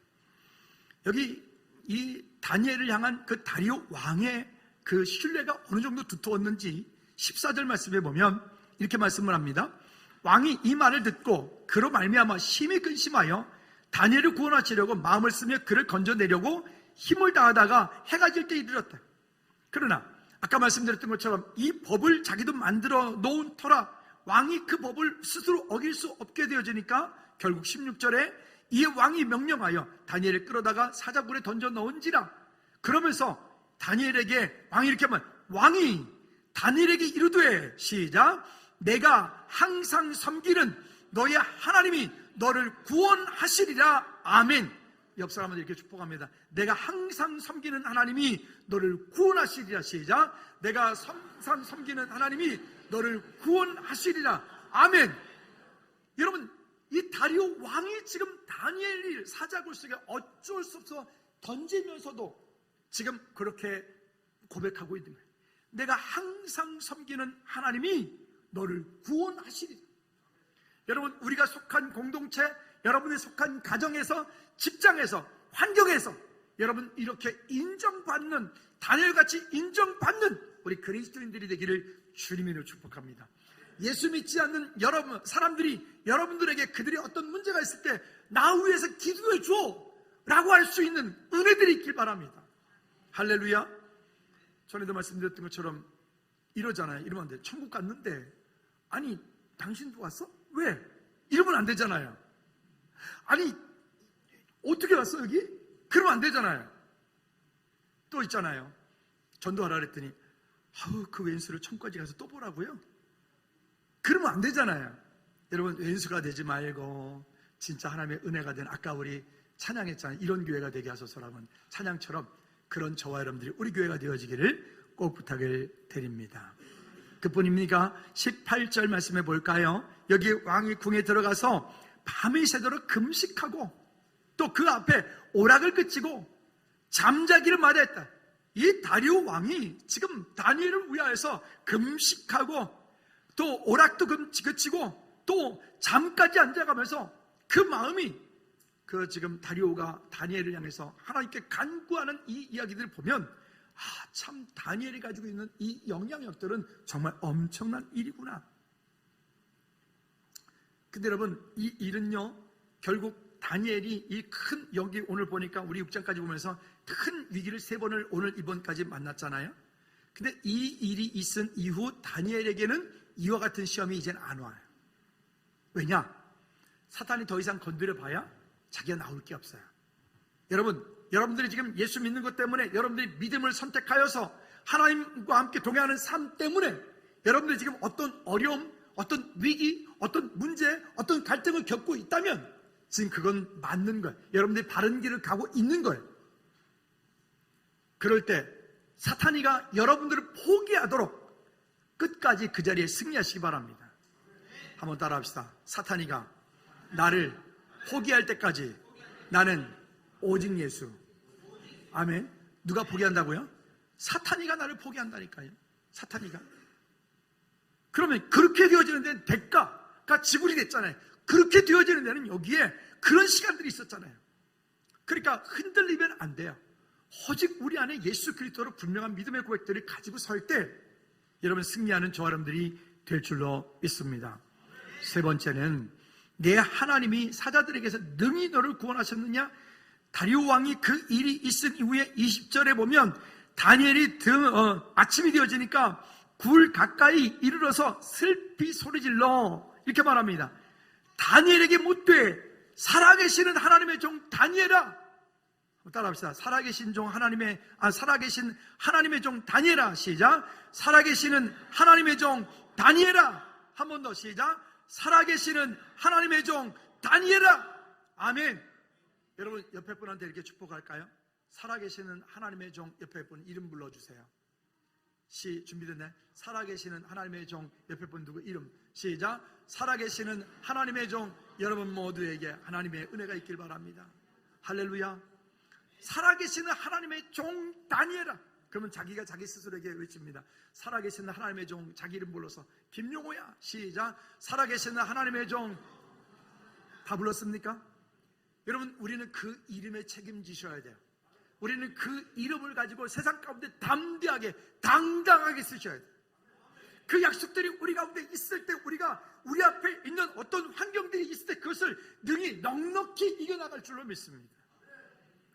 여기 이 다니엘을 향한 그 다리오 왕의 그 신뢰가 어느 정도 두터웠는지 14절 말씀에 보면 이렇게 말씀을 합니다. 왕이 이 말을 듣고 그로 말미암아 심히 근심하여 다니엘을 구원하시려고 마음을 쓰며 그를 건져내려고 힘을 다하다가 해가 질 때 이르렀다. 그러나 아까 말씀드렸던 것처럼 이 법을 자기도 만들어 놓은 터라 왕이 그 법을 스스로 어길 수 없게 되어지니까 결국 16절에 이 왕이 명령하여 다니엘을 끌어다가 사자굴에 던져 넣은지라. 그러면서 다니엘에게 왕이 이렇게 하면 왕이 다니엘에게 이르되 시작 내가 항상 섬기는 너의 하나님이 너를 구원하시리라. 아멘. 옆 사람한테 이렇게 축복합니다. 내가 항상 섬기는 하나님이 너를 구원하시리라. 시작 내가 항상 섬기는 하나님이 너를 구원하시리라. 아멘. 여러분 이 다리오 왕이 지금 다니엘을 사자굴 속에 어쩔 수 없어 던지면서도 지금 그렇게 고백하고 있는 거예요. 내가 항상 섬기는 하나님이 너를 구원하시리라. 여러분 우리가 속한 공동체, 여러분이 속한 가정에서, 직장에서, 환경에서 여러분 이렇게 인정받는 다니엘같이 인정받는 우리 그리스도인들이 되기를 주님으로 축복합니다. 예수 믿지 않는 여러분, 사람들이 여러분들에게 그들이 어떤 문제가 있을 때 나 위해서 기도해 줘 라고 할 수 있는 은혜들이 있길 바랍니다. 할렐루야. 전에도 말씀드렸던 것처럼 이러잖아요. 이러면 안 돼. 천국 갔는데 아니 당신도 왔어? 왜? 이러면 안 되잖아요. 아니 어떻게 왔어 여기? 그러면 안 되잖아요. 또 있잖아요. 전도하라 그랬더니 그 왼수를 천국까지 가서 또 보라고요? 그러면 안 되잖아요. 여러분 왼수가 되지 말고 진짜 하나님의 은혜가 된, 아까 우리 찬양했잖아요. 이런 교회가 되게 하소서라는 찬양처럼 그런 저와 여러분들이 우리 교회가 되어지기를 꼭 부탁을 드립니다. 그뿐입니까? 18절 말씀해 볼까요? 여기 왕이 궁에 들어가서 밤이 새도록 금식하고 또 그 앞에 오락을 그치고 잠자기를 마다했다. 이 다리오 왕이 지금 다니엘을 위하여서 금식하고 또 오락도 그치고 또 잠까지 앉아가면서 그 마음이 지금 다리오가 다니엘을 향해서 하나님께 간구하는 이 이야기들을 보면 참 다니엘이 가지고 있는 이 영향력들은 정말 엄청난 일이구나. 근데 여러분 이 일은요 결국 다니엘이 이 큰, 여기 오늘 보니까 우리 6장까지 보면서 큰 위기를 3번을 오늘 이번까지 만났잖아요. 근데 이 일이 있은 이후 다니엘에게는 이와 같은 시험이 이제는 안 와요. 왜냐? 사탄이 더 이상 건드려 봐야 자기가 나올 게 없어요. 여러분들이 지금 예수 믿는 것 때문에, 여러분들이 믿음을 선택하여서 하나님과 함께 동행하는 삶 때문에 여러분들이 지금 어떤 어려움, 어떤 위기, 어떤 문제, 어떤 갈등을 겪고 있다면 지금 그건 맞는 거예요. 여러분들이 바른 길을 가고 있는 거예요. 그럴 때 사탄이가 여러분들을 포기하도록 끝까지 그 자리에 승리하시기 바랍니다. 한번 따라합시다. 사탄이가 나를 포기할 때까지 나는 오직 예수. 아멘. 누가 포기한다고요? 사탄이가 나를 포기한다니까요. 사탄이가. 그러면 그렇게 되어지는 데는 대가가 지불이 됐잖아요. 그렇게 되어지는 데는 여기에 그런 시간들이 있었잖아요. 그러니까 흔들리면 안 돼요. 오직 우리 안에 예수 그리스도로 분명한 믿음의 고백들을 가지고 설 때 여러분 승리하는 저와 여러분들이 될 줄로 믿습니다. 세 번째는 내 하나님이 사자들에게서 능히 너를 구원하셨느냐? 다리오 왕이 그 일이 있은 이후에 20절에 보면 다니엘이 아침이 되어지니까 굴 가까이 이르러서 슬피 소리질러 이렇게 말합니다. 다니엘에게 묻되 살아계시는 하나님의 종 다니엘아, 따라합시다. 살아계신 하나님의 종 다니엘아. 시작. 살아계시는 하나님의 종 다니엘아. 한 번 더 시작. 살아계시는 하나님의 종 다니엘아. 아멘. 여러분 옆에 분한테 이렇게 축복할까요? 살아계시는 하나님의 종 옆에 분 이름 불러주세요. 준비됐나요? 살아계시는 하나님의 종 옆에 분 누구 이름? 시작. 살아계시는 하나님의 종 여러분 모두에게 하나님의 은혜가 있길 바랍니다. 할렐루야. 살아계시는 하나님의 종 다니엘아. 그러면 자기가 자기 스스로에게 외칩니다. 살아계시는 하나님의 종 자기 이름 불러서 김용호야. 시작. 살아계시는 하나님의 종 다 불렀습니까? 여러분 우리는 그 이름에 책임지셔야 돼요. 우리는 그 이름을 가지고 세상 가운데 담대하게 당당하게 쓰셔야 돼요. 그 약속들이 우리 가운데 있을 때 우리가 우리 앞에 있는 어떤 환경들이 있을 때 그것을 능히 넉넉히 이겨나갈 줄로 믿습니다.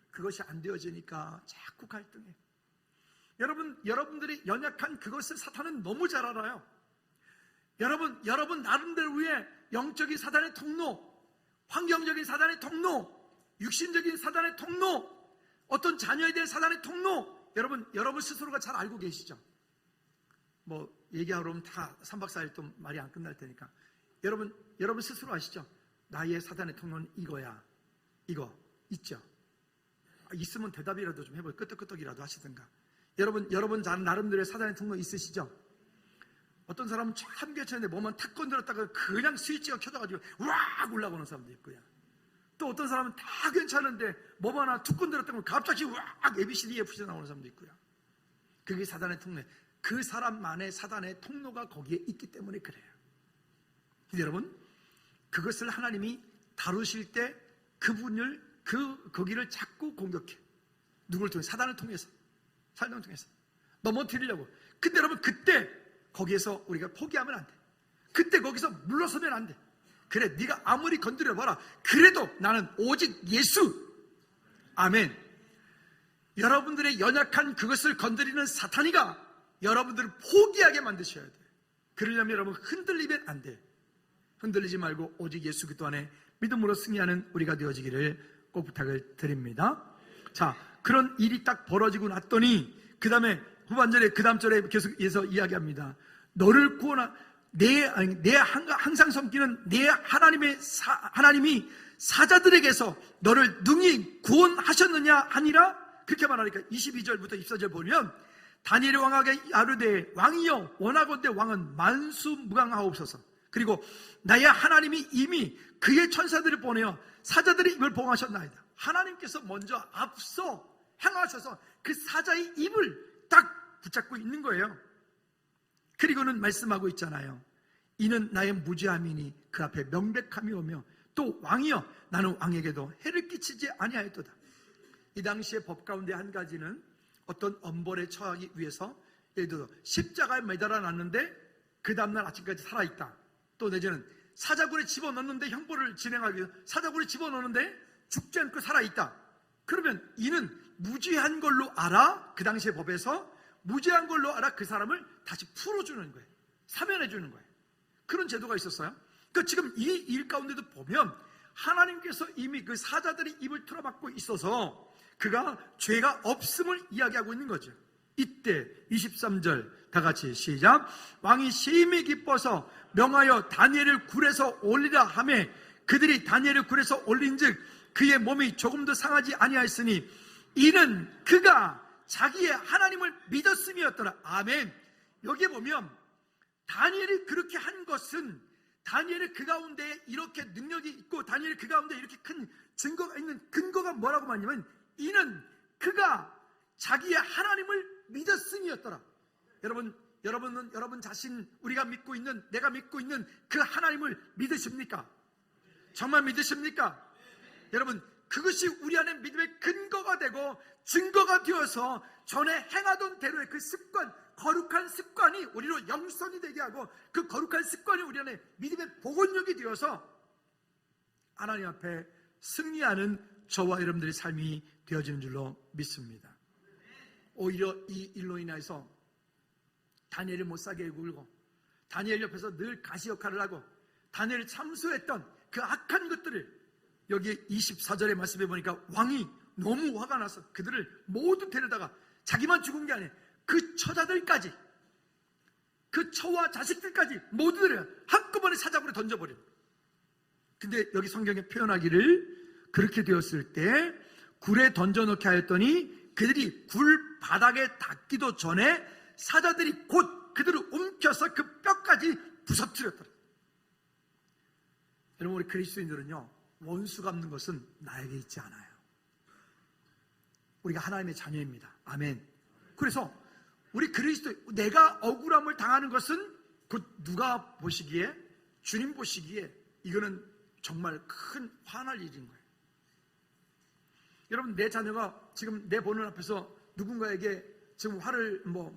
그것이 안 되어지니까 자꾸 갈등해. 여러분들이 연약한 그것을 사탄은 너무 잘 알아요. 여러분 나름대로 위해 영적인 사단의 통로, 환경적인 사단의 통로, 육신적인 사단의 통로, 어떤 자녀에 대한 사단의 통로, 여러분 스스로가 잘 알고 계시죠? 얘기하러 오면 다 3박 4일 또 말이 안 끝날 테니까 여러분 스스로 아시죠? 나의 사단의 통로는 이거야. 이거 있죠? 있으면 대답이라도 좀 해봐요. 끄떡끄떡이라도 하시든가. 여러분 나름대로의 사단의 통로 있으시죠? 어떤 사람은 참 괜찮은데 뭐만 탁 건드렸다가 그냥 스위치가 켜져가지고 와 올라오는 사람도 있고요. 또 어떤 사람은 다 괜찮은데 뭐만 하나 툭 건드렸다가 갑자기 와 ABCDEFC 나오는 사람도 있고요. 그게 사단의 통로예요. 그 사람만의 사단의 통로가 거기에 있기 때문에 그래요. 근데 여러분 그것을 하나님이 다루실 때 그분을 거기를 자꾸 공격해. 누구를 통해? 사단을 통해서 넘어뜨리려고. 근데 여러분 그때 거기에서 우리가 포기하면 안 돼. 그때 거기서 물러서면 안 돼. 그래, 네가 아무리 건드려봐라. 그래도 나는 오직 예수. 아멘. 여러분들의 연약한 그것을 건드리는 사탄이가 여러분들을 포기하게 만드셔야 돼. 그러려면 여러분 흔들리면 안 돼. 흔들리지 말고 오직 예수 그리스도 안에 믿음으로 승리하는 우리가 되어지기를 꼭 부탁을 드립니다. 자, 그런 일이 딱 벌어지고 났더니 그 다음에 후반절에 그 다음 절에 계속해서 이야기합니다. 너를 구원하 내 항상 섬기는 내 하나님이 사자들에게서 너를 능히 구원하셨느냐 하니라. 그렇게 말하니까 22절부터 24절 보면 다니엘의 왕에게 아뢰되 왕이여 원하건대 왕은 만수무강하옵소서. 그리고 나의 하나님이 이미 그의 천사들을 보내어 사자들의 입을 봉하셨나이다. 하나님께서 먼저 앞서 행하셔서 그 사자의 입을 딱 붙잡고 있는 거예요. 그리고는 말씀하고 있잖아요. 이는 나의 무죄함이니 그 앞에 명백함이 오며 또 왕이여 나는 왕에게도 해를 끼치지 아니하였도다. 이 당시의 법 가운데 한 가지는 어떤 엄벌에 처하기 위해서 예를 들어 십자가에 매달아 놨는데 그 다음날 아침까지 살아있다. 또 내지는 사자굴에 집어넣는데 형벌을 진행하기 위해서 사자굴에 집어넣는데 죽지 않고 살아있다. 그러면 이는 무죄한 걸로 알아. 그 당시의 법에서 무죄한 걸로 알아 그 사람을 다시 풀어주는 거예요. 사면해 주는 거예요. 그런 제도가 있었어요. 그러니까 지금 이 일 가운데도 보면 하나님께서 이미 그 사자들의 입을 틀어막고 있어서 그가 죄가 없음을 이야기하고 있는 거죠. 이때 23절 다 같이 시작. 왕이 심히 기뻐서 명하여 다니엘을 굴에서 올리라 하매 그들이 다니엘을 굴에서 올린즉 그의 몸이 조금도 상하지 아니하였으니 이는 그가 자기의 하나님을 믿었음이었더라. 아멘. 여기에 보면 다니엘이 그렇게 한 것은 다니엘의 그 가운데 이렇게 능력이 있고 다니엘의 그 가운데 이렇게 큰 증거가 있는 근거가 뭐라고 말하냐면 이는 그가 자기의 하나님을 믿었음이었더라. 여러분은 여러분 자신 우리가 믿고 있는 내가 믿고 있는 그 하나님을 믿으십니까? 정말 믿으십니까? 여러분 그것이 우리 안에 믿음의 근거가 되고 증거가 되어서 전에 행하던 대로의 그 습관, 거룩한 습관이 우리로 영성이 되게 하고 그 거룩한 습관이 우리 안에 믿음의 복원력이 되어서 하나님 앞에 승리하는 저와 여러분들의 삶이 되어지는 줄로 믿습니다. 오히려 이 일로 인해서 다니엘을 못 사게 굴고 다니엘 옆에서 늘 가시 역할을 하고 다니엘을 참수했던 그 악한 것들을 여기 24절의 말씀에 보니까 왕이 너무 화가 나서 그들을 모두 데려다가 자기만 죽은 게 아니에요. 그 처자들까지 그 처와 자식들까지 모두를 한꺼번에 사자굴에 던져버려요. 근데 여기 성경에 표현하기를 그렇게 되었을 때 굴에 던져놓게 하였더니 그들이 굴 바닥에 닿기도 전에 사자들이 곧 그들을 움켜서 그 뼈까지 부서뜨렸더라. 여러분 우리 그리스도인들은요 원수 갚는 것은 나에게 있지 않아요. 우리가 하나님의 자녀입니다. 아멘. 그래서 우리 그리스도 내가 억울함을 당하는 것은 곧 누가 보시기에 주님 보시기에 이거는 정말 큰 화날 일인 거예요. 여러분 내 자녀가 지금 내 보는 앞에서 누군가에게 지금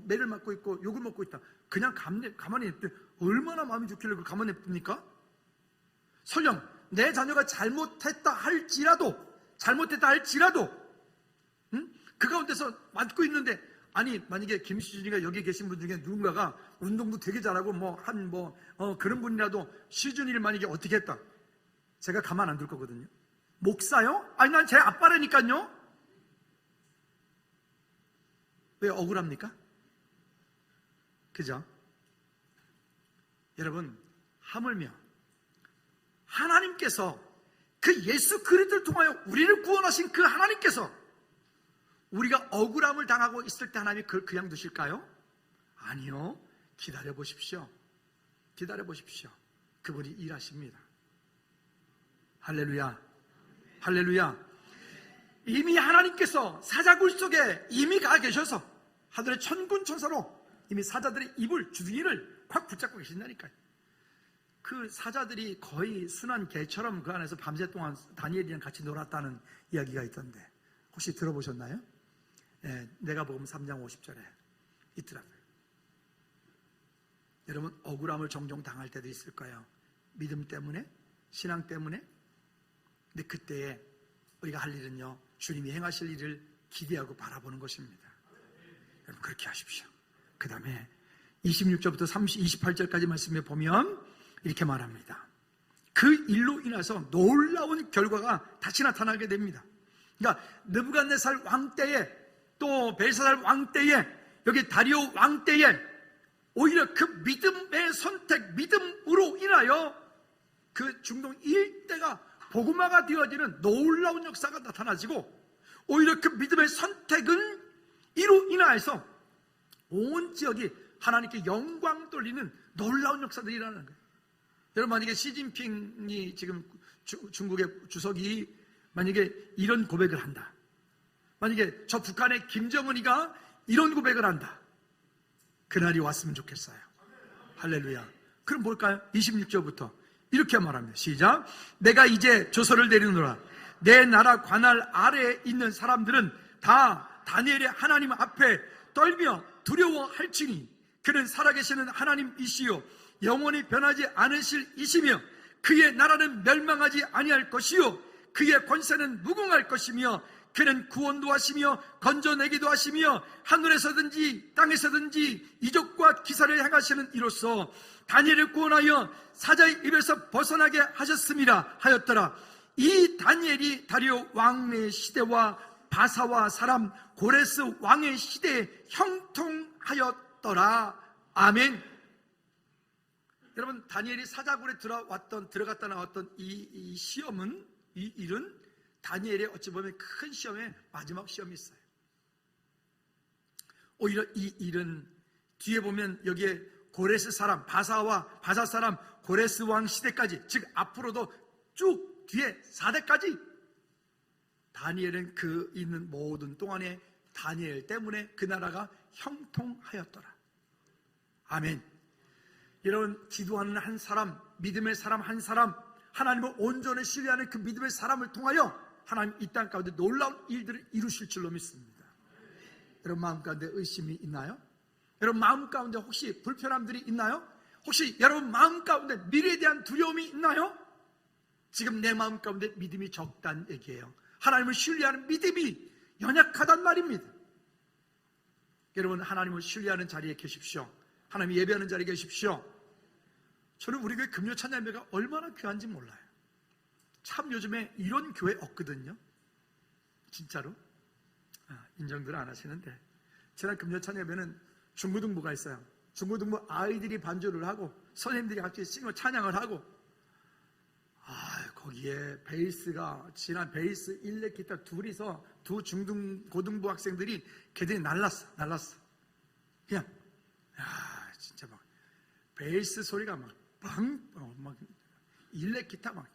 매를 맞고 있고 욕을 먹고 있다. 그냥 가만히 냅둬. 얼마나 마음이 좋길래 가만히 냅둡니까? 설령 내 자녀가 잘못했다 할지라도 그 가운데서 맞고 있는데 아니 만약에 김시준이가 여기 계신 분 중에 누군가가 운동도 되게 잘하고 그런 분이라도 시준이를 만약에 어떻게 했다 제가 가만 안 둘 거거든요. 목사요? 아니 난 제 아빠라니까요. 왜 억울합니까? 그죠? 여러분 하물며 하나님께서 그 예수 그리스도를 통하여 우리를 구원하신 그 하나님께서 우리가 억울함을 당하고 있을 때 하나님이 그걸 그냥 두실까요? 아니요. 기다려 보십시오. 그분이 일하십니다. 할렐루야. 할렐루야. 이미 하나님께서 사자굴 속에 이미 가 계셔서 하늘의 천군 천사로 이미 사자들의 입을 주둥이를 콱 붙잡고 계신다니까요. 그 사자들이 거의 순한 개처럼 그 안에서 밤새 동안 다니엘이랑 같이 놀았다는 이야기가 있던데 혹시 들어보셨나요? 네, 내가 복음 3장 50절에 있더라고요. 여러분 억울함을 종종 당할 때도 있을 거예요. 믿음 때문에, 신앙 때문에. 근데 그때에 우리가 할 일은요, 주님이 행하실 일을 기대하고 바라보는 것입니다. 여러분 그렇게 하십시오. 그 다음에 26절부터 28절까지 말씀에 보면 이렇게 말합니다. 그 일로 인해서 놀라운 결과가 다시 나타나게 됩니다. 그러니까 느부갓네살 왕 때에, 또 벨사살 왕 때에, 여기 다리오 왕 때에 오히려 그 믿음의 선택, 믿음으로 인하여 그 중동 일대가 복음화가 되어지는 놀라운 역사가 나타나지고, 오히려 그 믿음의 선택은 이로 인하여서 온 지역이 하나님께 영광 돌리는 놀라운 역사들이 일어나는 거예요. 여러분 만약에 시진핑이 지금 중국의 주석이 만약에 이런 고백을 한다, 만약에 저 북한의 김정은이가 이런 고백을 한다, 그날이 왔으면 좋겠어요. 할렐루야. 그럼 뭘까요? 26절부터 이렇게 말합니다. 시작. 내가 이제 조서를 내리노라. 내 나라 관할 아래에 있는 사람들은 다 다니엘의 하나님 앞에 떨며 두려워할지니 그는 살아계시는 하나님이시요 영원히 변하지 않으실 이시며 그의 나라는 멸망하지 아니할 것이요 그의 권세는 무궁할 것이며 그는 구원도 하시며 건져내기도 하시며 하늘에서든지 땅에서든지 이적과 기사를 행하시는 이로써 다니엘을 구원하여 사자의 입에서 벗어나게 하셨음이라 하였더라. 이 다니엘이 다리오 왕의 시대와 바사와 사람 고레스 왕의 시대에 형통하였더라. 아멘. 여러분 다니엘이 사자굴에 들어갔다 나왔던 이 시험은, 이 일은 다니엘의 어찌 보면 큰 시험의 마지막 시험이 있어요. 오히려 이 일은 뒤에 보면 여기에 고레스 사람, 바사 사람 고레스 왕 시대까지, 즉 앞으로도 쭉 뒤에 4대까지 다니엘은 그 있는 모든 동안에 다니엘 때문에 그 나라가 형통하였더라. 아멘. 여러분 기도하는 한 사람, 믿음의 사람 한 사람, 하나님을 온전히 신뢰하는 그 믿음의 사람을 통하여 하나님 이 땅 가운데 놀라운 일들을 이루실 줄로 믿습니다. 여러분 마음 가운데 의심이 있나요? 여러분 마음 가운데 혹시 불편함들이 있나요? 혹시 여러분 마음 가운데 미래에 대한 두려움이 있나요? 지금 내 마음 가운데 믿음이 적다는 얘기예요. 하나님을 신뢰하는 믿음이 연약하단 말입니다. 여러분 하나님을 신뢰하는 자리에 계십시오. 하나님 예배하는 자리에 계십시오. 저는 우리 교회 금요 찬양 예배가 얼마나 귀한지 몰라요. 참 요즘에 이런 교회 없거든요. 진짜로. 인정들 안 하시는데 지난 금요 찬양 예배는 중고등부가 있어요. 중고등부 아이들이 반주를 하고 선생님들이 같이 찬양을 하고, 거기에 베이스가, 지난 베이스, 일렉, 기타 둘이서 두 고등부 학생들이 걔들이 날랐어. 그냥 진짜 막 베이스 소리가 막 일렉 기타 막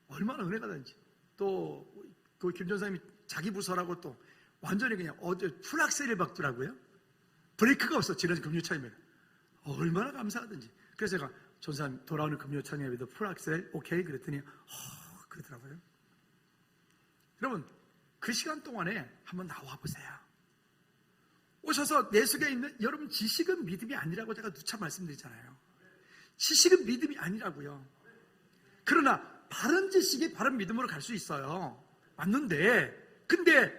얼마나 은혜가 되는지. 또 그 김전사님이 자기 부서라고 또 완전히 그냥 어제 풀악셀을 박더라고요. 브레이크가 없어. 지난 금요차임에 얼마나 감사하든지. 그래서 제가 전사님 돌아오는 금요차임에도 풀악셀 오케이 그랬더니 그러더라고요. 여러분 그 시간 동안에 한번 나와 보세요. 오셔서 내 속에 있는, 여러분 지식은 믿음이 아니라고 제가 누차 말씀드리잖아요. 지식은 믿음이 아니라고요. 그러나 바른 지식이 바른 믿음으로 갈 수 있어요. 맞는데, 근데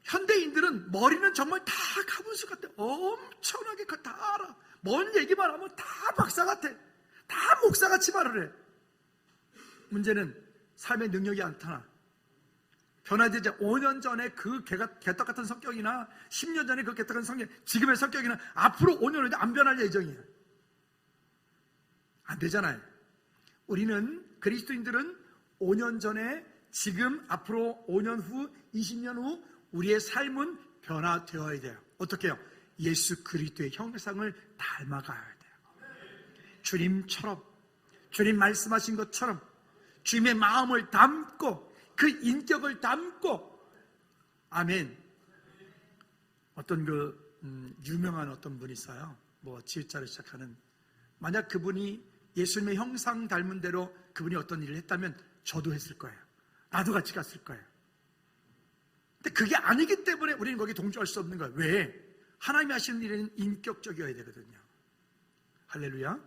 현대인들은 머리는 정말 다 가분수 같아. 엄청나게 다 알아. 뭔 얘기만 하면 다 박사 같아. 다 목사같이 말을 해. 문제는 삶의 능력이 안 나타나. 변화되지 5년 전에 그 개떡 같은 성격이나 10년 전에 그 개떡 같은 성격, 지금의 성격이나 앞으로 5년 후에도 안 변할 예정이에요. 안 되잖아요. 우리는 그리스도인들은 5년 전에, 지금, 앞으로 5년 후, 20년 후 우리의 삶은 변화되어야 돼요. 어떻게 해요? 예수 그리스도의 형상을 닮아가야 돼요. 주님처럼, 주님 말씀하신 것처럼 주님의 마음을 담고 그 인격을 담고. 아멘. 어떤 유명한 어떤 분이 있어요. 지읒자로 시작하는. 만약 그분이 예수님의 형상 닮은 대로 그분이 어떤 일을 했다면 저도 했을 거예요. 나도 같이 갔을 거예요. 근데 그게 아니기 때문에 우리는 거기에 동조할 수 없는 거예요. 왜? 하나님이 하시는 일은 인격적이어야 되거든요. 할렐루야.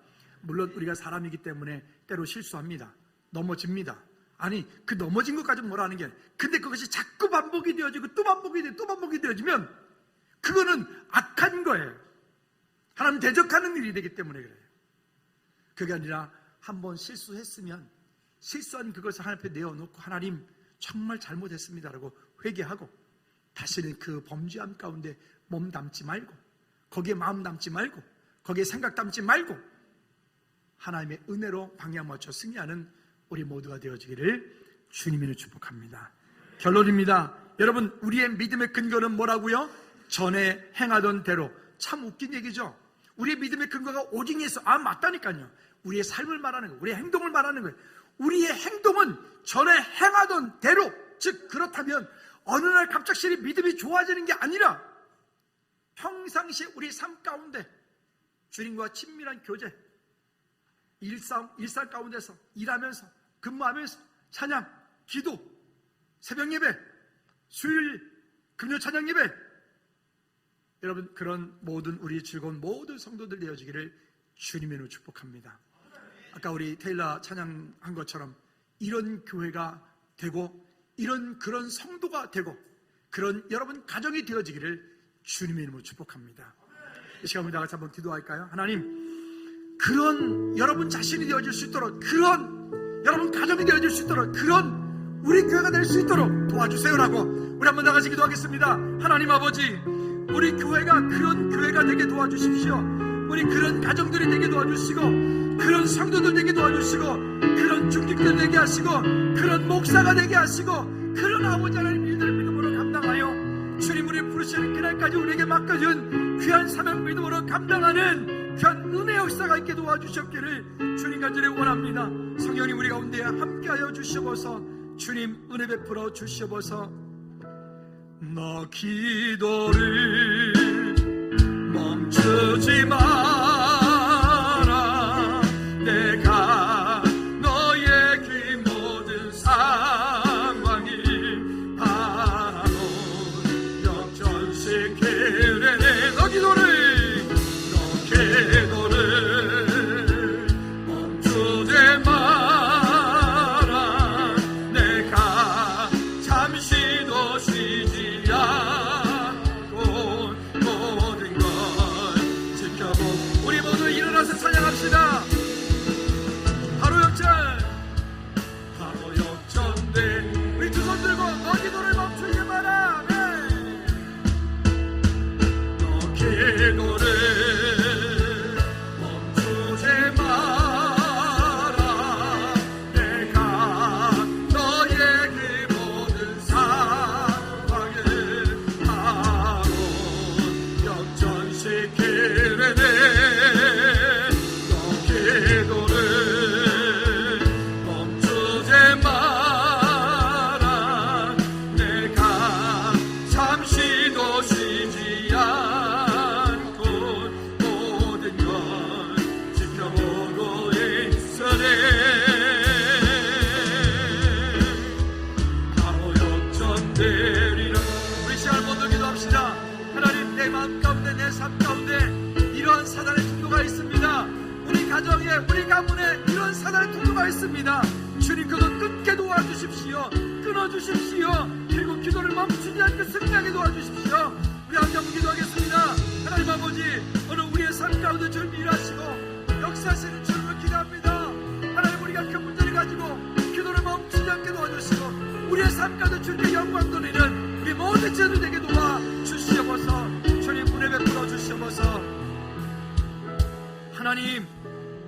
물론 우리가 사람이기 때문에 때로 실수합니다. 넘어집니다. 아니, 그 넘어진 것까지 뭐라는 게 아니라, 근데 그것이 자꾸 반복이 되어지고 또 반복이 되고 또 반복이 되어지면 그거는 악한 거예요. 하나님 대적하는 일이 되기 때문에 그래요. 그게 아니라 한번 실수했으면 실수한 그것을 하나님 앞에 내어놓고, 하나님 정말 잘못했습니다라고 회개하고, 다시는 그 범죄함 가운데 몸 담지 말고, 거기에 마음 담지 말고, 거기에 생각 담지 말고, 하나님의 은혜로 방향 맞춰 승리하는 우리 모두가 되어지기를 주님으로 축복합니다. 결론입니다. 여러분, 우리의 믿음의 근거는 뭐라고요? 전에 행하던 대로. 참 웃긴 얘기죠. 우리의 믿음의 근거가 오직 예수. 맞다니까요. 우리의 삶을 말하는 거예요. 우리의 행동을 말하는 거예요. 우리의 행동은 전에 행하던 대로. 즉, 그렇다면 어느 날 갑작스레 믿음이 좋아지는 게 아니라 평상시 우리 삶 가운데 주님과 친밀한 교제, 일상 가운데서 일하면서 근무하면서 찬양, 기도, 새벽 예배, 수요일 금요 찬양 예배, 여러분, 그런 모든 우리 즐거운 모든 성도들 되어지기를 주님의 이름으로 축복합니다. 아까 우리 테일라 찬양한 것처럼 이런 교회가 되고, 이런 그런 성도가 되고, 그런 여러분 가정이 되어지기를 주님의 이름으로 축복합니다. 이 시간 우리 다 같이 한번 기도할까요? 하나님, 그런 여러분 자신이 되어질 수 있도록, 그런 여러분 가정이 되어질 수 있도록, 그런 우리 교회가 될 수 있도록 도와주세요라고 우리 한번 다 같이 기도하겠습니다. 하나님 아버지, 우리 교회가 그런 교회가 되게 도와주십시오. 우리 그런 가정들이 되게 도와주시고, 그런 성도들 되게 도와주시고, 그런 중직들 되게 하시고, 그런 목사가 되게 하시고, 그런 아버지 하나님 일들을 믿음으로 감당하여 주님 우리 부르시는 그날까지 우리에게 맡겨준 귀한 사명 믿음으로 감당하는 귀한 은혜 역사가 있게 도와주셨기를 주님 간절히 원합니다. 성령님 우리 가운데 함께하여 주시옵소서. 주님 은혜 베풀어 주시옵소서. 너 기도를 멈추지 마라. 내가 너의 그 모든 상황이 바라도 역전시키려네. 너 기도를 멈추지 마라. 내가 잠시도 쉬지 않고 모든 걸 지켜보고. 우리 모두 일어나서 찬양합시다. 바로 역전돼. 우리 두 손 들고 너 기도를 멈추지 마라. 너 기도를 멈추지 마라. 내가 너의 그 모든 상황을 바로 역전시키려네. 너 기도를 멈추지 마라. 내가 잠시도 쉬지 않고 모든 걸 지켜보고 있으네. 바로 역전되리라. 우리 시간 모두 기도합시다. 하나님, 내 마음 가운데, 내 삶 가운데 이러한 사단의 통로가 있습니다. 우리 가정에, 우리 가문에 이런 사단의 통로가 있습니다. 주님, 그것 끊게 도와주십시오. 끊어주십시오. 그리고 기도를 멈추지 않고 승리하게 도와주십시오. 우리 한번 기도하겠습니다. 하나님 아버지, 오늘 우리의 삶 가운데 주님 일하시고 역사하시는 주님을 기도합니다. 하나님, 우리가 그 문제를 가지고 기도를 멈추지 않게 도와주시고, 우리의 삶 가운데 주님께 영광 돌리는 우리 모든 제도 되게 도와주시옵소서. 주님 은혜 베풀어 주시옵소서. 하나님,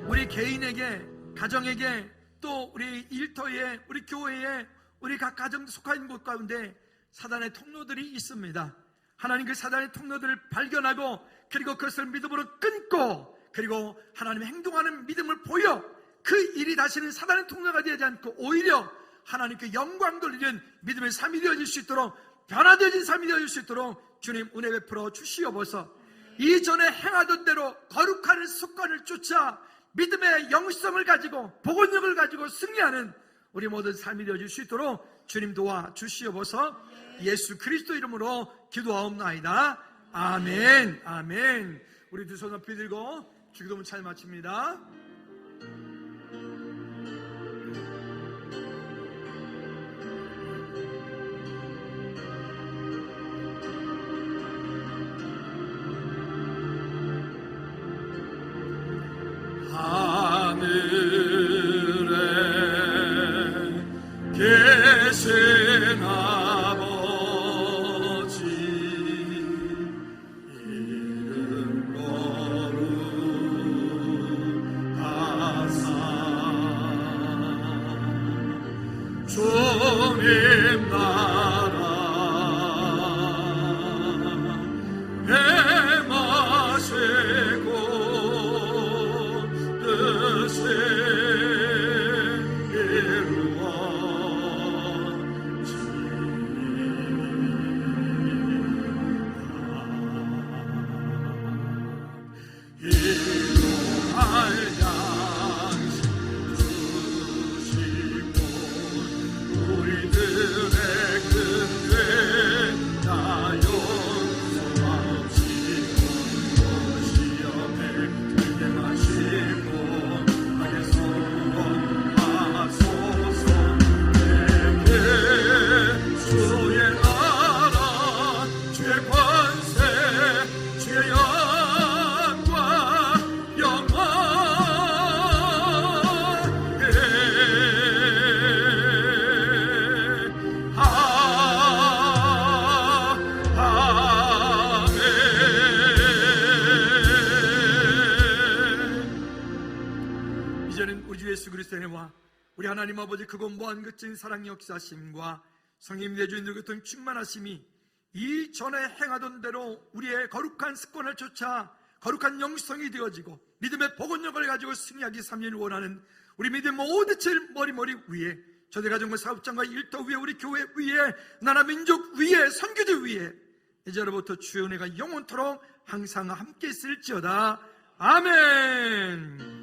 우리 개인에게, 가정에게, 또 우리 일터에, 우리 교회에, 우리 각 가정 속한 곳 가운데 사단의 통로들이 있습니다. 하나님, 그 사단의 통로들을 발견하고, 그리고 그것을 믿음으로 끊고, 그리고 하나님 행동하는 믿음을 보여 그 일이 다시는 사단의 통로가 되지 않고 오히려 하나님께 영광 돌리는 믿음의 삶이 되어질 수 있도록, 변화되어진 삶이 되어질 수 있도록 주님 은혜 베풀어 주시옵소서. 이전에 행하던 대로 거룩한 습관을 쫓아 믿음의 영성을 가지고 복원력을 가지고 승리하는 우리 모든 삶이 되어질 수 있도록 주님 도와주시옵소서. 예수 그리스도 이름으로 기도하옵나이다. 아멘. 아멘. 우리 두 손 높이 들고 주기도문 잘 마칩니다. 하늘에 계신 아버지 이름 거룩하사 주님 나라 행하시고 뜻을 일용할 양식 주시고 우리들의 근죄 다 용서하시고 시험에 들게 마시고 나의 소원하소서 내게 주의 나라 주의 관세 주의 영광 영원히 아멘. 이제는 우리 주 예수 그리스도의 은혜와 우리 하나님 아버지 크고 무한 끝인 사랑 역사심과 성님 내주인들 같은 충만하심이 이전에 행하던 대로 우리의 거룩한 습관을 쫓아 거룩한 영성이 되어지고 믿음의 복원력을 가지고 승리하기 3년 원하는 우리 믿음 모든 칠 머리 위에 저대가정과 사업장과 일터 위에 우리 교회 위에 나라 민족 위에 선교지 위에 이제로부터 주의 은혜가 영원토록 항상 함께 있을지어다. 아멘.